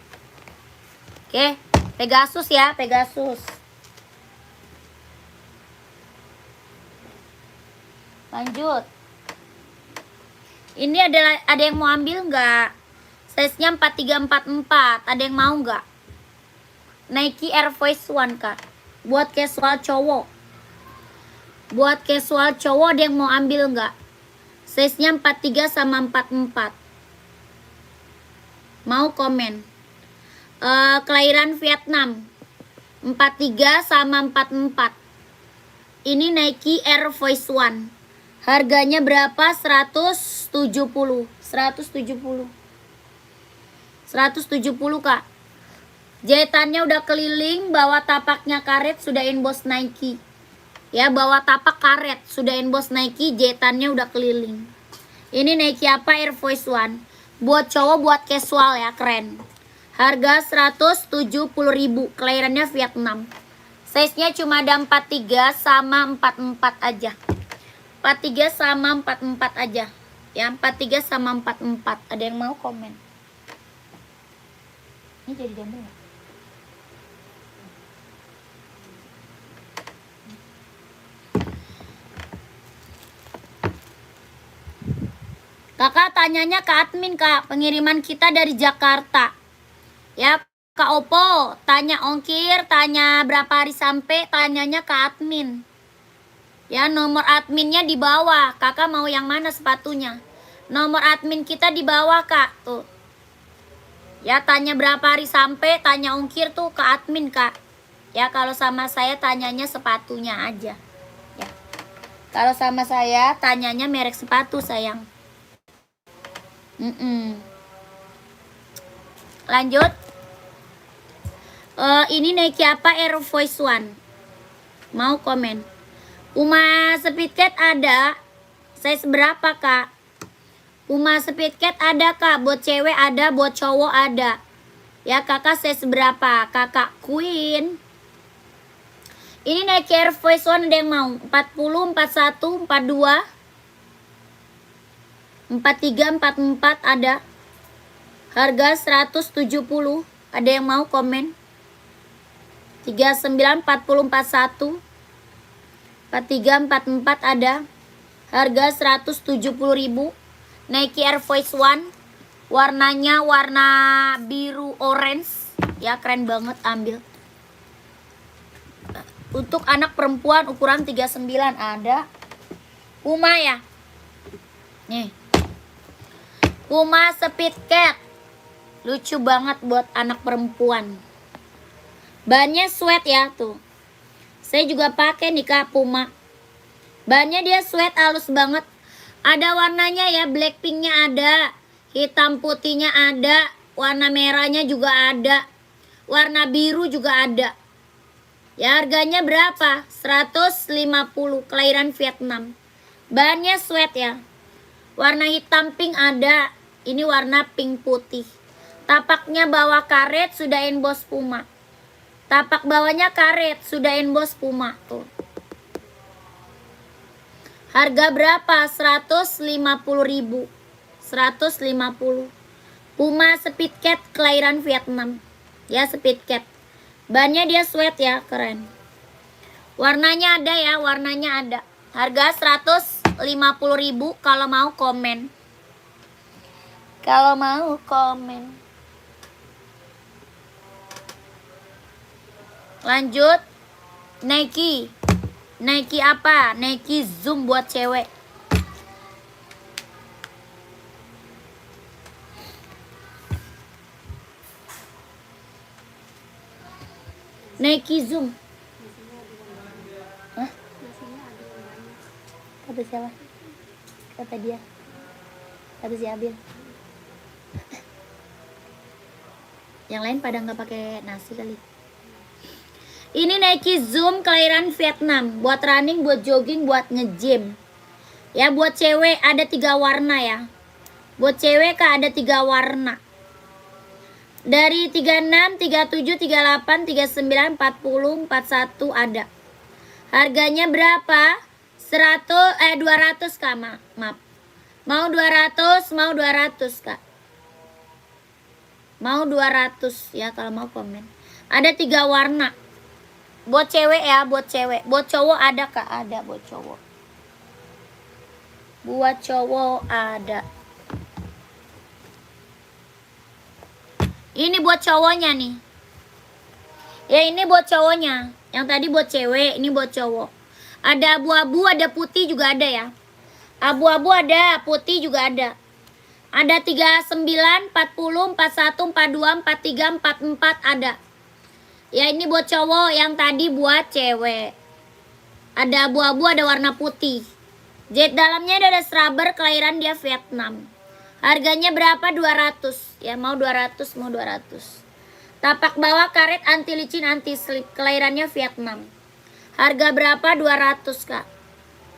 Oke, Pegasus ya, Pegasus. Lanjut. Ini ada yang mau ambil nggak? Size-nya 4344. Ada yang mau nggak? Nike Air Force One Kak. Buat casual cowok. Buat casual cowok ada yang mau ambil nggak? Size-nya 43 sama 44. Mau komen. Kelahiran Vietnam. 43 sama 44. Ini Nike Air Force One. Harganya berapa? 170. 170 Kak. Jahitannya udah keliling, bawa tapaknya karet, sudah emboss Nike. Ya, bawa tapak karet, sudah emboss Nike, jahitannya udah keliling. Ini Nike apa? Air Force One. Buat cowok, buat casual ya, keren. Harga 170.000. Kelahirannya Vietnam. Size-nya cuma ada 43 sama 44 aja. 43 sama 44 aja. Ya, 43 sama 44. Ada yang mau komen? Ini jadi jambul nggak? Kakak tanyanya ke admin Kak, pengiriman kita dari Jakarta. Ya Kak Oppo, tanya ongkir, tanya berapa hari sampai, tanyanya ke admin. Ya, nomor adminnya di bawah. Kakak mau yang mana sepatunya? Nomor admin kita di bawah Kak, tuh. Ya, tanya berapa hari sampai, tanya ongkir tuh ke admin Kak. Ya, kalau sama saya tanyanya sepatunya aja. Ya. Kalau sama saya tanyanya merek sepatu sayang. Lanjut. Ini Nike apa? Air Force One. Mau komen? Puma Speedcat ada. Size berapa Kak? Puma Speedcat ada Kak. Buat cewek ada, buat cowok ada. Ya kakak size berapa? Kakak Queen. Ini Nike Air Force One ada yang mau? 40, 41, 42, 43, 44 ada. Harga 170. Ada yang mau komen? 39, 40, 41, 43, 44 ada. Harga 170.000. Nike Air Force One. Warnanya warna biru orange. Ya keren banget, ambil. Untuk anak perempuan ukuran 39 ada. Puma ya. Nih. Puma Speedcat. Lucu banget buat anak perempuan. Bannya sweat ya tuh. Saya juga pakai nih Kak, Puma. Bahannya dia sweat halus banget. Ada warnanya ya, black pinknya ada, hitam putihnya ada, warna merahnya juga ada, warna biru juga ada. Ya harganya berapa? 150, kelahiran Vietnam. Bahannya sweat ya. Warna hitam pink ada, ini warna pink putih. Tapaknya bawah karet sudah emboss Puma. Tapak bawahnya karet sudah emboss Puma tuh. Harga berapa? 150.000. 150. Puma Speed Cat kelahiran Vietnam. Ya, Speed Cat. Bannya dia sweat ya, keren. Warnanya ada ya, warnanya ada. Harga 150.000 kalau mau komen. Kalau mau komen. Lanjut. Nike. Nike apa? Nike Zoom buat cewek. Nike Zoom. Hah? Kata siapa? Kata dia. Kata si Abil. Yang lain pada nggak pakai nasi kali. Ini Nike Zoom kelahiran Vietnam. Buat running, buat jogging, buat nge-gym. Ya buat cewek ada 3 warna ya. Buat cewek Kak ada 3 warna. Dari 36, 37, 38, 39, 40, 41 ada. Harganya berapa? 200 Kak, maaf. Mau 200, mau 200 Kak. Mau 200 ya kalau mau komen. Ada 3 warna. Buat cewek ya, buat cewek. Buat cowok ada Kak? Ada buat cowok. Buat cowok ada. Ini buat cowoknya nih. Ya ini buat cowoknya. Yang tadi buat cewek, ini buat cowok. Ada abu-abu, ada putih juga ada ya. Abu-abu ada, putih juga ada. Ada 39, 40, 41, 42, 43, 44 ada. Ya ini buat cowok, yang tadi buat cewek. Ada abu-abu, ada warna putih. Jet dalamnya ada rubber, kelahiran dia Vietnam. Harganya berapa? 200. Ya mau 200, mau 200. Tapak bawah karet anti licin, anti slip, kelahirannya Vietnam. Harga berapa? 200 Kak.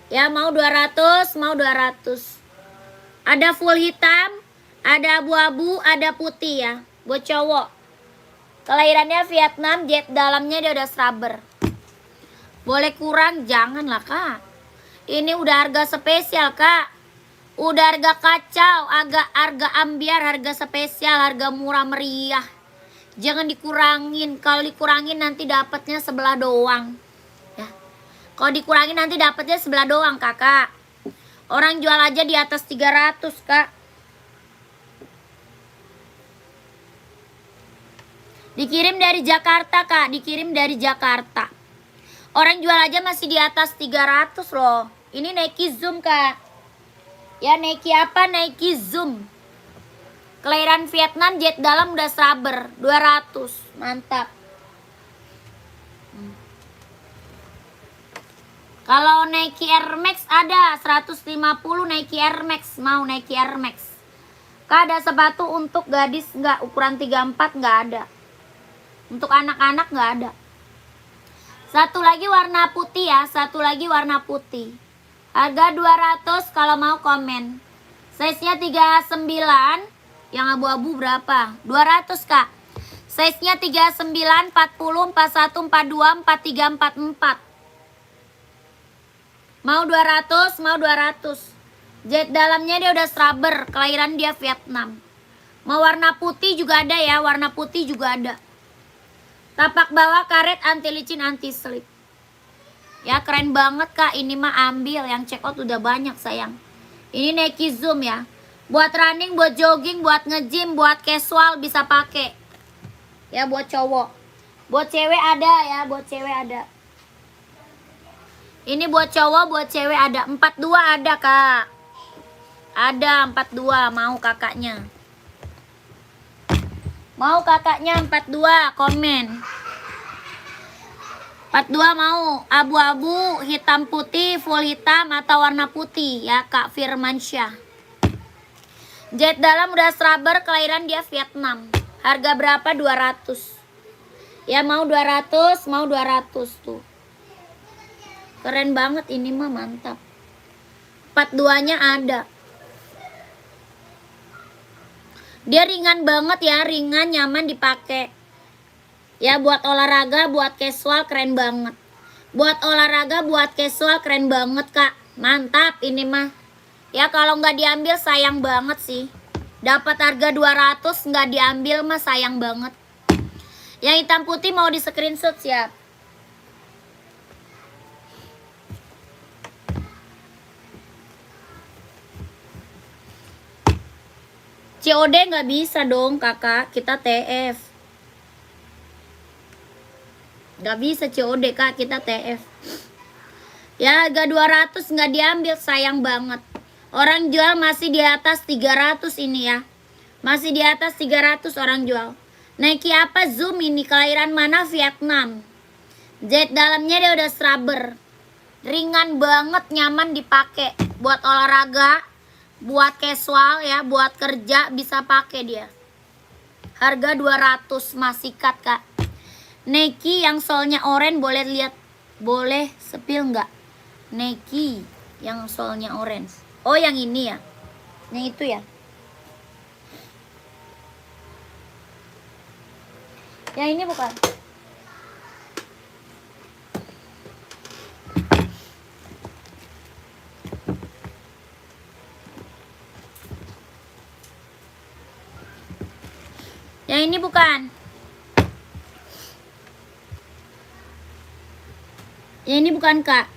Ya mau 200, mau 200. Ada full hitam, ada abu-abu, ada putih ya. Buat cowok. Kelahirannya Vietnam, jet dalamnya dia udah rubber. Boleh kurang? Janganlah Kak. Ini udah harga spesial Kak. Udah harga kacau, harga ambiar, harga spesial, harga murah meriah. Jangan dikurangin. Kalau dikurangin nanti dapatnya sebelah doang. Ya. Kalau dikurangin nanti dapatnya sebelah doang Kakak. Orang jual aja di atas 300 Kak. Dikirim dari Jakarta Kak, dikirim dari Jakarta. Orang jual aja masih di atas 300 loh. Ini Nike Zoom Kak. Ya Nike apa? Nike Zoom. Kelahiran Vietnam, jet dalam udah rubber, 200. Mantap. Kalau Nike Air Max ada 150 Nike Air Max. Mau Nike Air Max. Kak ada sepatu untuk gadis nggak? Ukuran 34 nggak ada. Untuk anak-anak nggak ada. Satu lagi warna putih ya. Satu lagi warna putih. Harga 200 kalau mau komen. Size-nya 39. Yang abu-abu berapa? 200 Kak. Size-nya 39, 40, 41, 42, 43, 44. Mau 200, mau 200. Jet dalamnya dia udah rubber. Kelahiran dia Vietnam. Mau warna putih juga ada ya. Warna putih juga ada. Tapak bawah karet anti licin, anti slip. Ya keren banget Kak. Ini mah ambil. Yang check out udah banyak sayang. Ini Nike Zoom ya. Buat running, buat jogging, buat nge-gym, buat casual bisa pakai. Ya buat cowok. Buat cewek ada ya. Buat cewek ada. Ini buat cowok, buat cewek ada. 42 ada Kak. Ada 42. Mau kakaknya. Mau kakaknya 42, komen. 42 mau abu-abu, hitam putih, full hitam atau warna putih ya Kak Firmansyah. Jahit dalam udah rubber, kelahiran dia Vietnam. Harga berapa? 200. Ya mau 200, mau 200 tuh. Keren banget ini mah, mantap. 42-nya ada. Dia ringan banget ya, ringan, nyaman dipakai. Ya buat olahraga, buat casual keren banget. Buat olahraga, buat casual keren banget Kak. Mantap ini mah. Ya kalau nggak diambil sayang banget sih. Dapat harga 200 nggak diambil mah sayang banget. Yang hitam putih mau di screenshot siap. COD nggak bisa dong kakak, kita TF. Nggak bisa COD kak, kita TF. Ya harga 200 nggak diambil, sayang banget. Orang jual masih di atas 300 ini ya. Masih di atas 300 orang jual. Nike apa Zoom ini, kelahiran mana? Vietnam. Jahit dalamnya dia udah rubber. Ringan banget, nyaman dipakai. Buat olahraga, buat casual ya, buat kerja bisa pakai dia. Harga 200 masih cut kak. Nike yang solnya oranye boleh lihat, boleh sepil nggak? Nike yang solnya orange. Oh yang ini ya, yang itu ya. Yang ini bukan. Yang ini bukan. Yang ini bukan kak.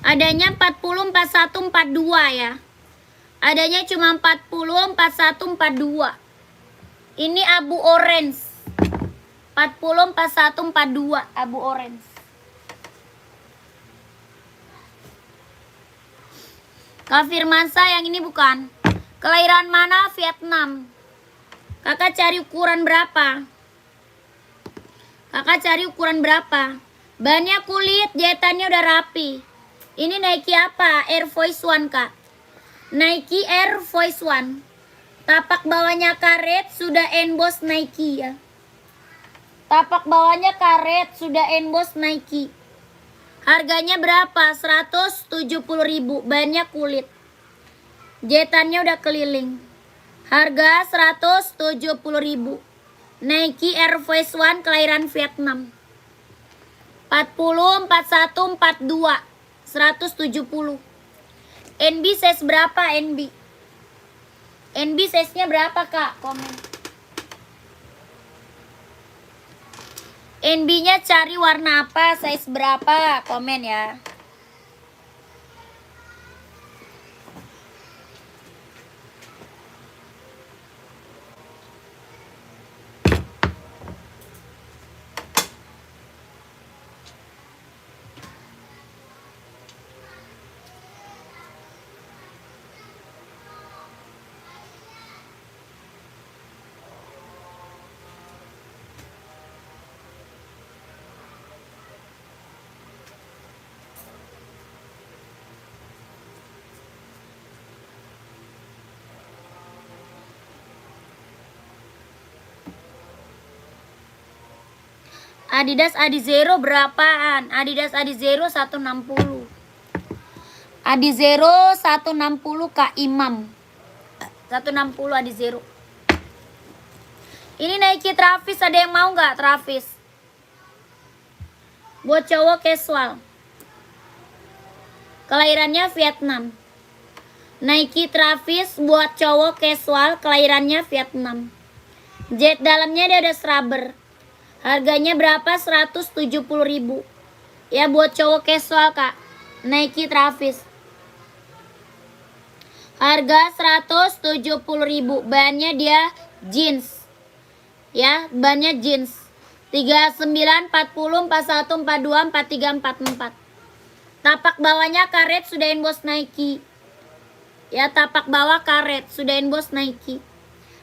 Adanya 40, 41, 42 ya. Adanya cuma 40, 41, 42. Ini abu orange. 40, 41, 42 abu orange. Kak Firmansyah yang ini bukan. Kelahiran mana? Vietnam. Kakak cari ukuran berapa? Kakak cari ukuran berapa? Bannya kulit, jahitannya udah rapi. Ini Nike apa? Air Force One kak. Nike Air Force One. Tapak bawahnya karet, sudah emboss Nike ya. Tapak bawahnya karet, sudah emboss Nike. Harganya berapa? 170.000. Bannya kulit. Jahitannya udah keliling. Harga 170.000. Nike Air Force One kelahiran Vietnam. 40, 41, 42. 170. NB size berapa NB? NB size-nya berapa kak? Komen. NB-nya cari warna apa? Size berapa? Komen ya. Adidas Adizero berapaan? Adidas Adizero 160. Adizero 160 Kak Imam. 160 Adizero. Ini Nike Travis, ada yang mau nggak Travis? Buat cowok casual. Kelahirannya Vietnam. Nike Travis buat cowok casual, kelahirannya Vietnam. Jet dalamnya dia ada rubber. Harganya berapa? 170.000. Ya buat cowok casual kak. Nike Travis. Harga 170.000. Bahannya dia jeans. Ya, bahannya jeans. 39, 40, 41, 42, 43, 44. Tapak bawahnya karet, sudah emboss Nike. Ya, tapak bawah karet, sudah emboss Nike.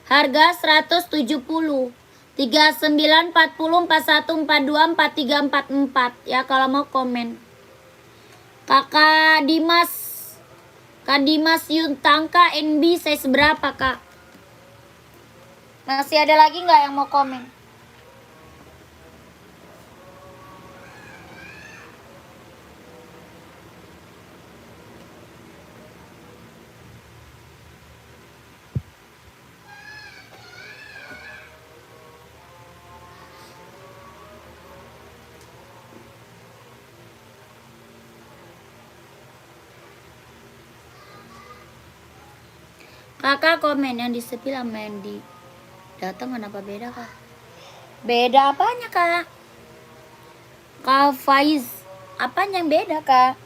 Harga 170. 39, 39 40 41 42 43 44 ya kalau mau komen. Kak Dimas Yuntangka NB size berapa Kak? Masih ada lagi nggak yang mau komen? Kakak komen yang disepil sama yang di datang kenapa beda Kak? Beda apanya Kak? Kak Faiz, apanya yang beda Kak?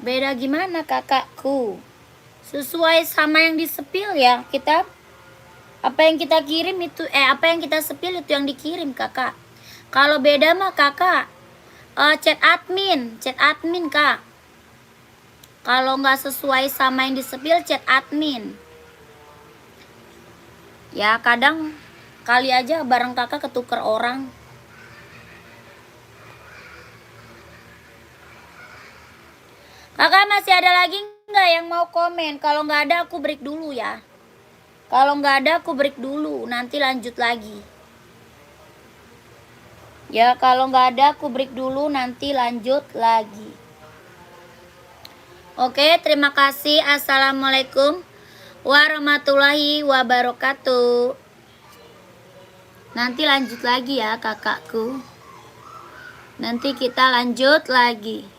Beda gimana kakakku? Sesuai sama yang disepil ya kita. Apa yang kita kirim itu, apa yang kita sepil itu yang dikirim Kakak. Kalau beda mah Kakak chat admin Kak. Kalau nggak sesuai sama yang disepil chat admin. Ya kadang kali aja barang Kakak ketuker orang. Kakak masih ada lagi nggak yang mau komen? Kalau nggak ada aku break dulu ya. Kalau nggak ada aku break dulu, nanti lanjut lagi. Ya kalau nggak ada aku break dulu, nanti lanjut lagi. Oke, terima kasih. Assalamualaikum warahmatullahi wabarakatuh. Nanti lanjut lagi ya kakakku. Nanti kita lanjut lagi.